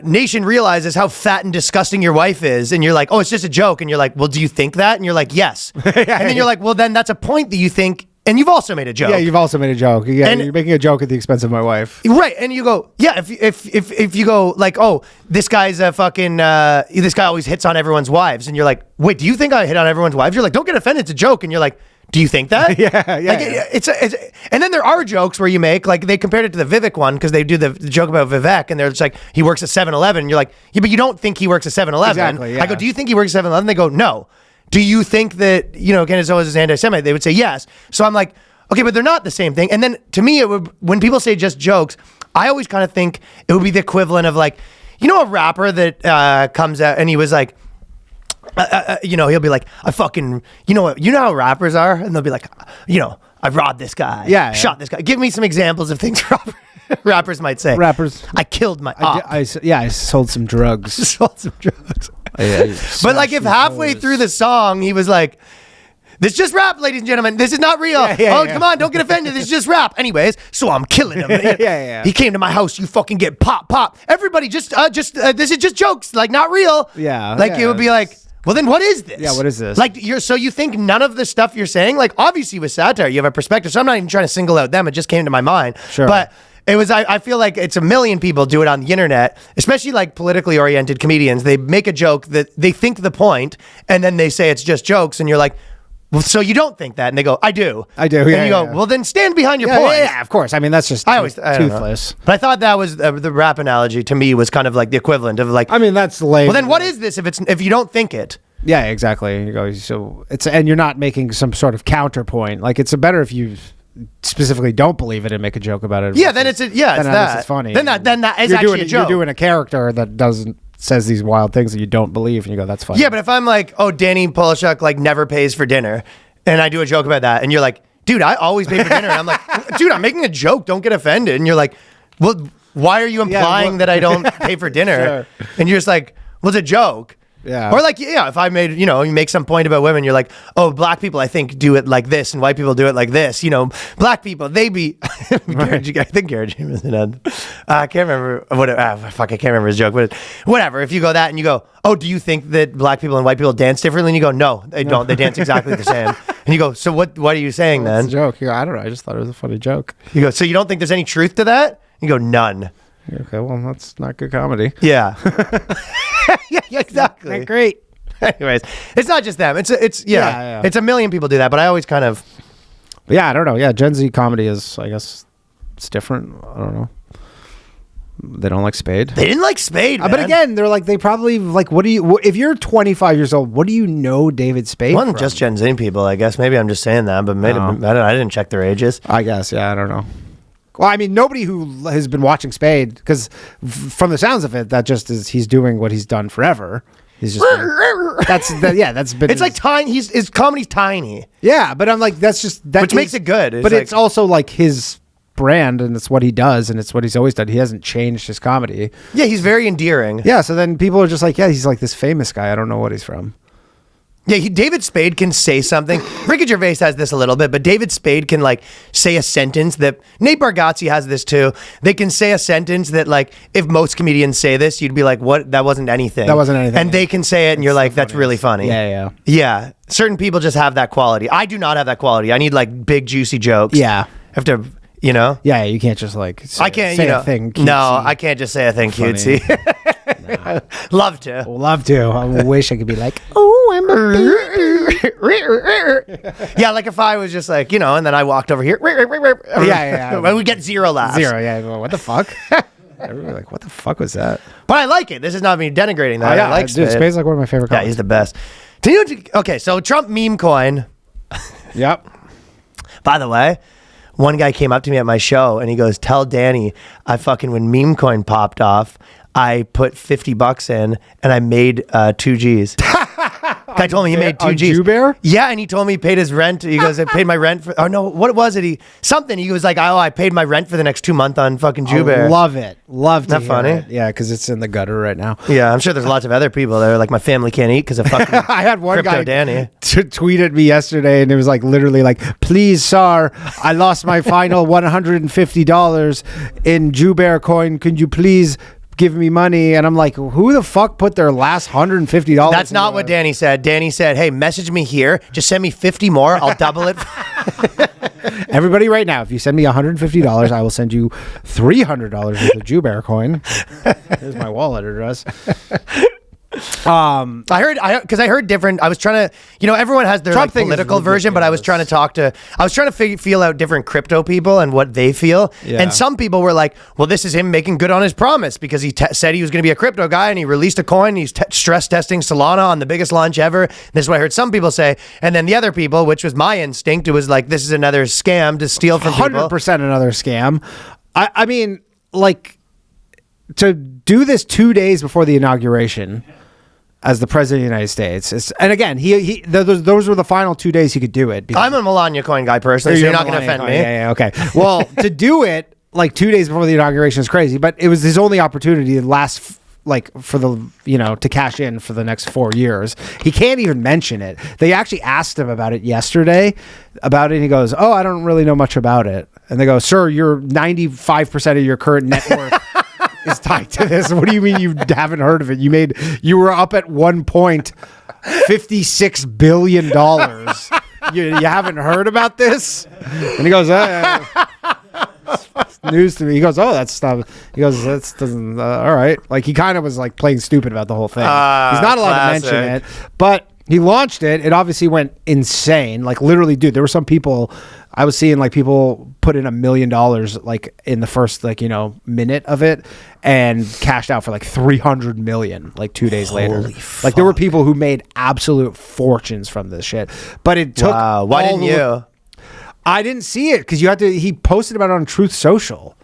nation realizes how fat and disgusting your wife is, and you're like, oh, it's just a joke, and you're like, well, do you think that? And you're like, yes. And then you're like, well, then that's a point that you think, and you've also made a joke. Yeah, you've also made a joke. Yeah, and you're making a joke at the expense of my wife. Right, and you go, yeah, if you go like, oh, this guy's a fucking, this guy always hits on everyone's wives, and you're like, wait, do you think I hit on everyone's wives? You're like, don't get offended, it's a joke, and you're like, do you think that? Yeah. It's and then there are jokes where you make, like they compared it to the Vivek one because they do the joke about Vivek and they're just like, he works at 7-Eleven. And you're like, yeah, but you don't think he works at 7-Eleven. Exactly, yeah. I go, do you think he works at 7-Eleven? They go, no. Do you think that, Candace Owens is anti-Semite? They would say yes. So I'm like, okay, but they're not the same thing. And then to me, when people say just jokes, I always kind of think it would be the equivalent of like, a rapper that comes out and he was like, he'll be like, I fucking, what, how rappers are? And they'll be like, I robbed this guy. Yeah. Shot this guy. Give me some examples of things rappers might say. Rappers. I killed my I sold some drugs. Sold some drugs. But like if halfway through the song, he was like, this is just rap, ladies and gentlemen. This is not real. Come on, don't get offended. This is just rap. Anyways, so I'm killing him. Yeah. He came to my house. You fucking get pop. Everybody just this is just jokes, like not real. Yeah. Like it would be like, well, then what is this? Yeah, what is this? Like so you think none of the stuff you're saying, like obviously with satire, you have a perspective. So I'm not even trying to single out them. It just came to my mind. Sure. But it was, I feel like it's a million people do it on the internet, especially like politically oriented comedians. They make a joke that they think the point, and then they say it's just jokes, and you're like, well, so you don't think that? And they go, I do. And you go, well, then stand behind your point. Yeah, of course. I mean, that's just toothless. But I thought that was the rap analogy to me was kind of like the equivalent of like, I mean, that's lame. Well, then what is this if you don't think it? Yeah, exactly. You go, so and you're not making some sort of counterpoint. Like it's better if you specifically don't believe it and make a joke about it. Yeah, then it's that. It's funny. Then that is actually a joke. You're doing a character that says these wild things that you don't believe, and you go, that's funny. Yeah, but if I'm like, oh, Danny Polishuk like never pays for dinner, and I do a joke about that, and you're like, dude, I always pay for dinner. And I'm like, dude, I'm making a joke. Don't get offended. And you're like, well, why are you implying that I don't pay for dinner? Sure. And you're just like, well, it's a joke. Yeah. Or like, yeah, if I made, you make some point about women, you're like, oh, black people, I think, do it like this, and white people do it like this. Black people, they be. I think Garrett Jameson had. I can't remember what. I can't remember his joke, but whatever. If you go that and you go, oh, do you think that black people and white people dance differently? And you go, no, they don't. They dance exactly the same. And you go, so what are you saying then? It's a joke. You go, I don't know. I just thought it was a funny joke. You go, so you don't think there's any truth to that? You go, none. Okay, well, that's not good comedy. Yeah. Yeah, exactly. Not great. Anyways, it's not just them. It's It's a million people do that, but I always kind of. Yeah, I don't know. Yeah, Gen Z comedy is, I guess, it's different. I don't know. They don't like Spade. They didn't like Spade, But man. again, they're like, they probably like, what do you, if you're 25 years old, what do you know David Spade Well, from? just Gen Z people, I guess. Maybe I'm just saying that, but I didn't check their ages. I guess, yeah, I don't know. Well, I mean, nobody who has been watching Spade, because from the sounds of it, that just is, he's doing what he's done forever. He's just that's been. It's like tiny. His comedy's tiny. Yeah, but I'm like, that's just that Which makes it good. It's but like- it's also like his brand, and it's what he does, and it's what he's always done. He hasn't changed his comedy. Yeah, he's very endearing. Yeah, so then people are just like, yeah, he's like this famous guy. I don't know what he's from. Yeah, David Spade can say something. Ricky Gervais has this a little bit, but David Spade can like say a sentence that Nate Bargatze has this too. They can say a sentence that like if most comedians say this, you'd be like, "What? That wasn't anything." That wasn't anything. And they can say it, and you're like, "That's really funny." Yeah. Yeah. Certain people just have that quality. I do not have that quality. I need like big juicy jokes. Yeah. I have to, you know. Yeah, you can't just like say, I can't. say You know. a thing. No, cutesy. I can't just say a thing Funny. cutesy. Love to. Love to. I wish I could be like, oh, I'm a Yeah, like if I was just like, you know, and then I walked over here. Yeah. And we get zero laughs. zero. Yeah, well, what the fuck? Everybody like, what the fuck was that? But I like it. This is not me denigrating that. I like dude, Spade. Spade's like one of my favorite. Yeah, comics. he's the best. Okay, so Trump meme coin. Yep. By the way, one guy came up to me at my show and he goes, "Tell Danny, when meme coin popped off, I put $50 in and I made 2 G's." Guy told me he made 2 on G's. Jubear? Yeah, and he told me he paid his rent. He goes, "I paid my rent for." Oh no, what was it? He was like, "Oh, I paid my rent for the next 2 months on fucking Jubear." Love it. Love to Isn't that hear funny? it. Yeah, because it's in the gutter right now. Yeah, I'm sure there's lots of other people that are like, "My family can't eat because of fucking." I had one Crypto guy Danny. tweet at me yesterday, and it was like literally like, "Please, sir, I lost my final $150 in Jubear coin. Could you please give me money?" And I'm like, who the fuck put their last $150? That's not what Danny said. Danny said, "Hey, message me here. Just send me 50 more. I'll double it." Everybody, right now, if you send me $150, I will send you $300 worth of Jubear coin. Here's my wallet address. I heard different. I was trying to, everyone has their Trump like, thing is political version, but I was trying to feel out different crypto people and what they feel. Yeah. And some people were like, "Well, this is him making good on his promise because he said he was going to be a crypto guy and he released a coin. He's stress testing Solana on the biggest launch ever." This is what I heard some people say. And then the other people, which was my instinct, it was like, this is another scam to steal from people. 100% another scam. I mean, like, to do this 2 days before the inauguration as the president of the United States, and again, those were the final 2 days he could do it. I'm a Melania coin guy personally, so you're not going to offend me. Yeah, okay. Well, to do it like 2 days before the inauguration is crazy, but it was his only opportunity to last for the to cash in for the next 4 years. He can't even mention it. They actually asked him about it yesterday, and he goes, "Oh, I don't really know much about it." And they go, "Sir, your 95% of your current net worth is tied to this. What do you mean you haven't heard of it? You were up at one point $56 billion. You haven't heard about this?" And he goes, "News to me." He goes, "Oh, that's stuff." He goes, "That doesn't all right." Like he kind of was like playing stupid about the whole thing. He's not allowed to mention it, but he launched it. It obviously went insane. Like literally, dude, there were some people I was seeing like people put in $1 million like in the first minute of it and cashed out for like 300 million like 2 days later. Like there were people who made absolute fortunes from this shit. But it took. Wow. Why didn't you? I didn't see it because he posted about it on Truth Social.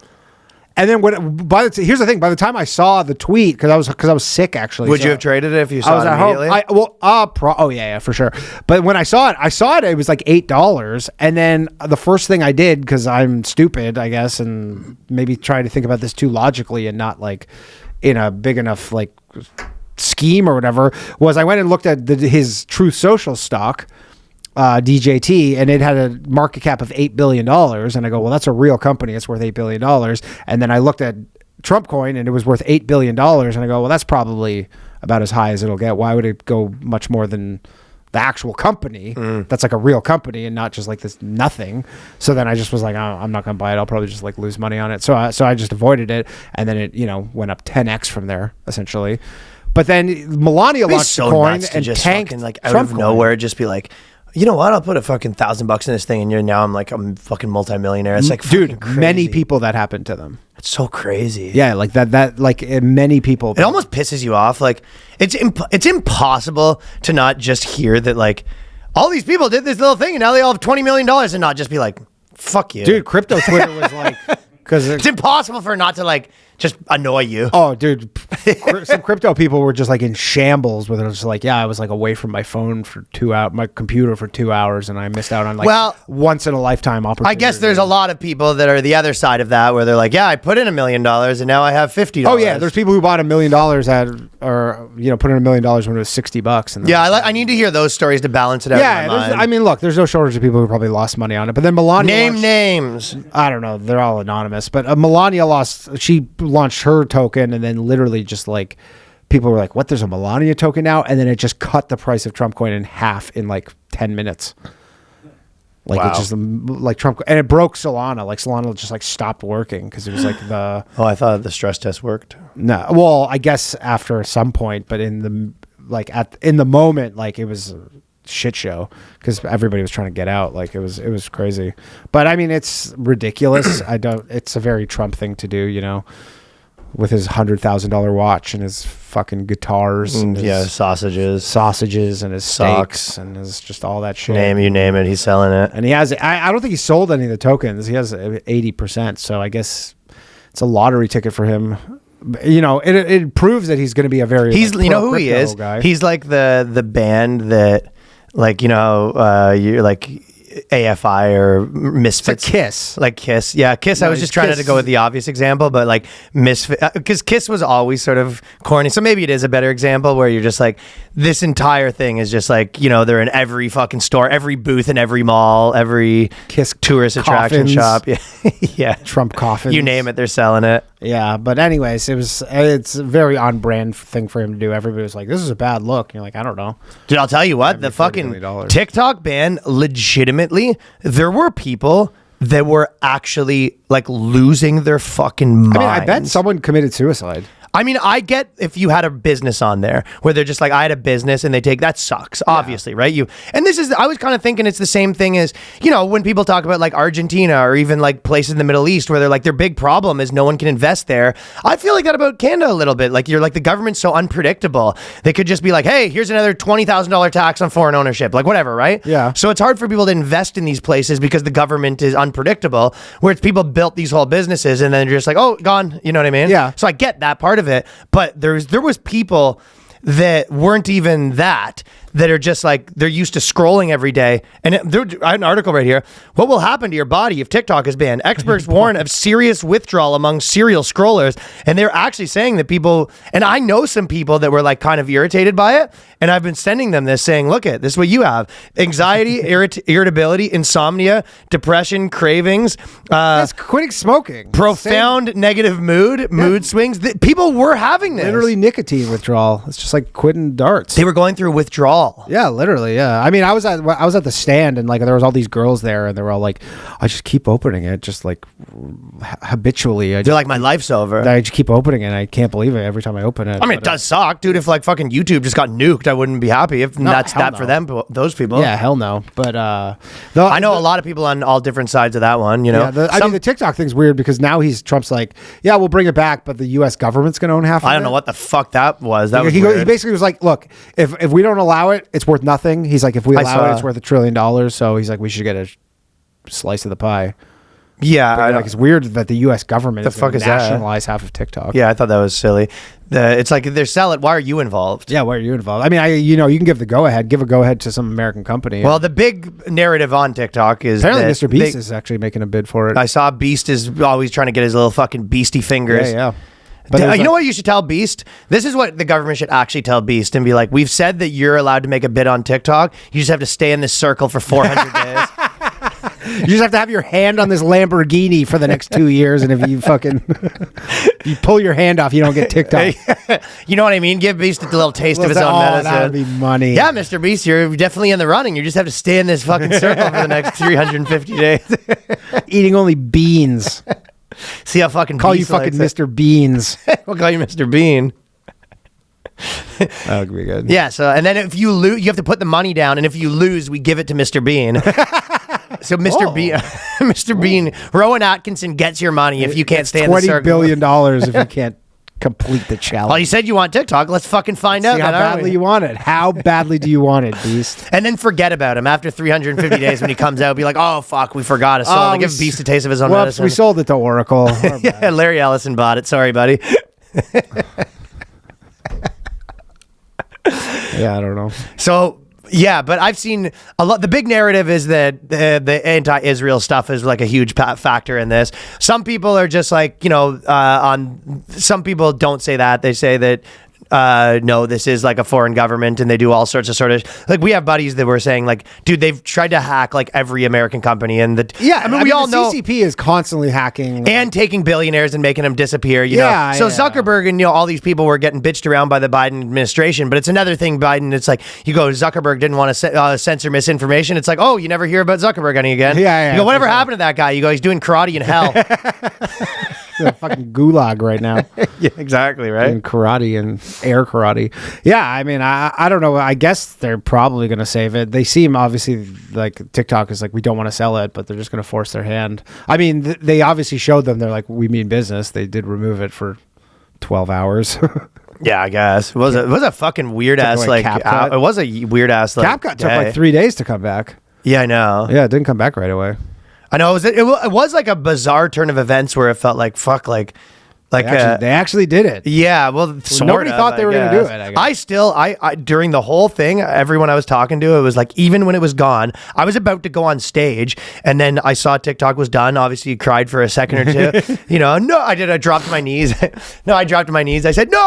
And then here's the thing, by the time I saw the tweet, because I was sick actually. Would you have traded it if you saw I was it at home. immediately? Yeah, for sure. But when I saw it was like $8. And then the first thing I did, because I'm stupid, I guess, and maybe try to think about this too logically and not like in a big enough like scheme or whatever, was I went and looked at his Truth Social stock, DJT, and it had a market cap of $8 billion. And I go, well, that's a real company. It's worth $8 billion. And then I looked at Trump coin and it was worth $8 billion. And I go, well, that's probably about as high as it'll get. Why would it go much more than the actual company? That's like a real company and not just like this nothing. So then I just was like, oh, I'm not going to buy it. I'll probably just like lose money on it. So I just avoided it. And then it, went up 10x from there essentially. But then Melania launched so the coin nuts to and just tanked fucking, like out Trump of coin. nowhere, just be like, you know what? I'll put a fucking $1,000 in this thing, and now I'm fucking multimillionaire. It's like, dude, fucking crazy. many people that happened to them. It's so crazy. Yeah, like that like many people. It almost pisses you off. Like it's impossible to not just hear that like all these people did this little thing and now they all have $20 million and not just be like, fuck you. Dude, crypto Twitter was like, because it's impossible for it not to like just annoy you. Oh, dude, some crypto people were just like in shambles where they're just like, yeah, I was like away from my phone for 2 hours, my computer for 2 hours, and I missed out on like once in a lifetime opportunity. I guess there's a lot of people that are the other side of that where they're like, yeah, I put in $1 million and now I have $50. Oh yeah, there's people who bought $1 million or put in $1 million when it was $60. And yeah, I need to hear those stories to balance it out. Yeah, in my mind. I mean, look, there's no shortage of people who probably lost money on it. But then Melania names. I don't know, they're all anonymous. But Melania she launched her token, and then literally just like people were like, what, there's a Melania token now? And then it just cut the price of Trump coin in half in like 10 minutes. Like wow. It just like Trump, and it broke Solana. Like Solana just like stopped working because it was like the. Oh, I thought the stress test worked. No, well, I guess after some point, but in the moment, like it was a shit show because everybody was trying to get out. Like it was crazy. But I mean, it's ridiculous. It's a very Trump thing to do, you know. With his $100,000 watch and his fucking guitars and his sausages and his steaks and his just all that shit. You name it, he's selling it. And he has. I don't think he sold any of the tokens. He has 80%. So I guess it's a lottery ticket for him. You know, it proves that he's going to be a very. He's you know who he is. Guy. He's like the band that like you're like. AFI or Misfits. It's Kiss. Like Kiss. Yeah, Kiss. No, I was just trying to go with the obvious example, but like Misfit, because Kiss was always sort of corny. So maybe it is a better example where you're just like, this entire thing is just like, they're in every fucking store, every booth in every mall, every Kiss tourist attraction shop. Yeah. Yeah. Trump coffins. You name it, they're selling it. Yeah. But anyways, it's a very on brand thing for him to do. Everybody was like, this is a bad look. And you're like, I don't know. Dude, I'll tell you what, the fucking TikTok ban legitimately, there were people that were actually like losing their fucking minds. I mean, I bet someone committed suicide. I mean, I get if you had a business on there where they're just like, I had a business and they take that sucks, obviously, right? I was kind of thinking it's the same thing as, when people talk about like Argentina or even like places in the Middle East where they're like, their big problem is no one can invest there. I feel like that about Canada a little bit. Like you're like, the government's so unpredictable. They could just be like, hey, here's another $20,000 tax on foreign ownership, like whatever, right? Yeah. So it's hard for people to invest in these places because the government is unpredictable, where it's people built these whole businesses and then you're just like, oh, gone. You know what I mean? Yeah. So I get that part of it, but there was people that weren't even that are just like, they're used to scrolling every day. And I have an article right here. What will happen to your body if TikTok is banned? Experts warn of serious withdrawal among serial scrollers. And they're actually saying that people, and I know some people that were like kind of irritated by it. And I've been sending them this saying, look this is what you have. Anxiety, irritability, insomnia, depression, cravings. That's quitting smoking. Profound negative mood swings. People were having this. Literally nicotine withdrawal. It's just like quitting darts. They were going through withdrawal. Yeah, literally. Yeah. I mean, I was at the stand and like there was all these girls there and they were all like, I just keep opening it, just like habitually. They're like, my life's over. I just keep opening it. I can't believe it every time I open it. I mean, it does suck, dude. If like fucking YouTube just got nuked, I wouldn't be happy. If that's that for them, those people. Yeah, hell no. But I know a lot of people on all different sides of that one. Yeah, I mean, the TikTok thing's weird because now Trump's like, yeah, we'll bring it back, but the U.S. government's gonna own half of it. I don't know what the fuck that was. He basically was like, look, if we don't allow it, it's worth nothing. He's like, if we allow it, it's worth $1 trillion. So he's like, we should get a slice of the pie. Yeah, it's weird that the U.S. government is nationalize half of TikTok. Yeah, I thought that was silly. It's like they're selling. Why are you involved? Yeah, why are you involved? I mean, you can give the go ahead. Give a go ahead to some American company. Well, the big narrative on TikTok is apparently Mr. Beast is actually making a bid for it. I saw Beast is always trying to get his little fucking beastie fingers. Yeah. But you know what you should tell Beast? This is what the government should actually tell Beast and be like, we've said that you're allowed to make a bid on TikTok. You just have to stay in this circle for 400 days. You just have to have your hand on this Lamborghini for the next 2 years. And if you pull your hand off, you don't get TikTok. You know what I mean? Give Beast a little taste of his own medicine. That would be money. Yeah, Mr. Beast, you're definitely in the running. You just have to stay in this fucking circle for the next 350 days. Eating only beans. See how fucking call you fucking Mr. Beans. We'll call you Mr. Bean. That would be good. Yeah. So, and then if you lose, you have to put the money down, and if you lose, we give it to Mr. Bean. So Mr. Bean, Mr. Bean, Rowan Atkinson gets your money if you can't stay in the circle. $20 billion if you can't complete the challenge. Well, you said you want TikTok. Let's fucking find out. See how then, aren't badly we? you want it. How badly do you want it, Beast? And then forget about him after 350 days when he comes out. Be like, oh fuck, we forgot us. Oh, give Beast a taste of his own Whoops, medicine. we sold it to Oracle. Our Yeah, bad. Larry Ellison bought it. Sorry, buddy. Yeah, I don't know. So yeah, but I've seen a lot. The big narrative is that the anti-Israel stuff is like a huge factor in this. Some people are just like, some people don't say that. They say that no, this is like a foreign government, and they do all sorts of like, we have buddies that were saying like, dude, they've tried to hack like every American company, and I mean we all know CCP is constantly hacking and taking billionaires and making them disappear. You know, so Zuckerberg and all these people were getting bitched around by the Biden administration, but it's another thing. Biden, it's like you go, Zuckerberg didn't want to censor misinformation. It's like, oh, you never hear about Zuckerberg any again. Yeah. You go, whatever happened to that guy? You go, he's doing karate in hell. a fucking gulag right now. Yeah, exactly, right? Doing karate and air karate. Yeah, I mean, I don't know. I guess they're probably going to save it. They seem obviously like TikTok is like, we don't want to sell it, but they're just going to force their hand. I mean, they obviously showed them. They're like, we mean business. They did remove it for 12 hours. Yeah, I guess. It was a fucking weird ass like it was a weird ass like CapCut took like 3 days to come back. Yeah, I know. Yeah, it didn't come back right away. I know. It was like a bizarre turn of events where it felt like fuck, like they actually did it. Yeah, well, nobody thought they were going to do it. I guess. I during the whole thing, everyone I was talking to, it was like, even when it was gone, I was about to go on stage, and then I saw TikTok was done. Obviously, you cried for a second or two. No, I did. I dropped my knees. I dropped my knees. I said no,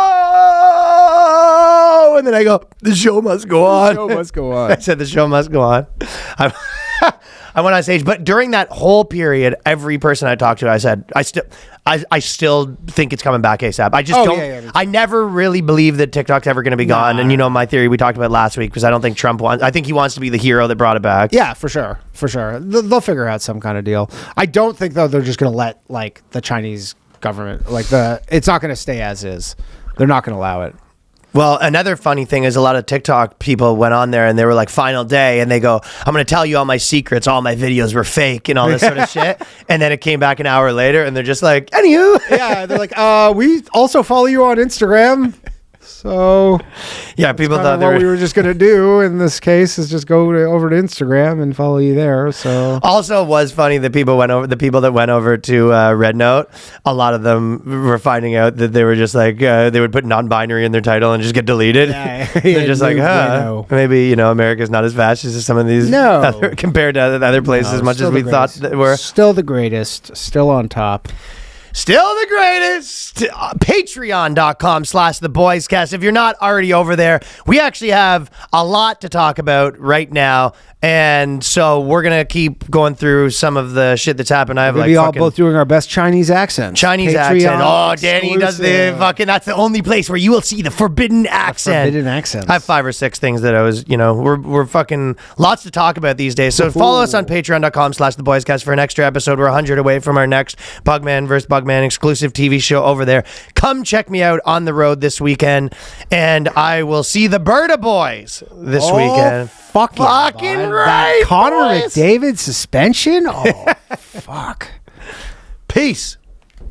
and then I go, the show must go on. The show must go on. I said the show must go on. I went on stage, but during that whole period, every person I talked to, I said, I still think it's coming back ASAP. I just don't. Yeah, I never really believe that TikTok's ever going to be gone. And my theory we talked about last week, because I don't think Trump wants. I think he wants to be the hero that brought it back. Yeah, for sure. They'll figure out some kind of deal. I don't think though they're just going to let like the Chinese government it's not going to stay as is. They're not going to allow it. Well, another funny thing is a lot of TikTok people went on there and they were like, final day, and they go, I'm going to tell you all my secrets. All my videos were fake and all this sort of shit. And then it came back an hour later and they're just like, anywho. Yeah, they're like, we also follow you on Instagram. So yeah, people thought what we were just going to do in this case is just go over to Instagram and follow you there. So also was funny that the people that went over to Red Note, a lot of them were finding out that they were just like they would put non-binary in their title and just get deleted. Yeah, they're just like, maybe America's not as fast as some of these compared to other places as much as we thought that were. Still the greatest, still on top. Still the greatest. Patreon.com/theboyscast. If you're not already over there, we actually have a lot to talk about right now. And so we're going to keep going through some of the shit that's happened. I have we all both doing our best Chinese accents. Patreon accent. Oh, Danny does the fucking, that's the only place where you will see the forbidden accent. Forbidden accents. I have 5 or 6 things that I was, we're fucking lots to talk about these days. So follow us on patreon.com/theboyscast for an extra episode. We're 100 away from our next Bugman vs. Bugman exclusive TV show over there. Come check me out on the road this weekend, and I will see the Berta boys this weekend. Fucking right, Connor McDavid suspension? Oh, fuck. Peace.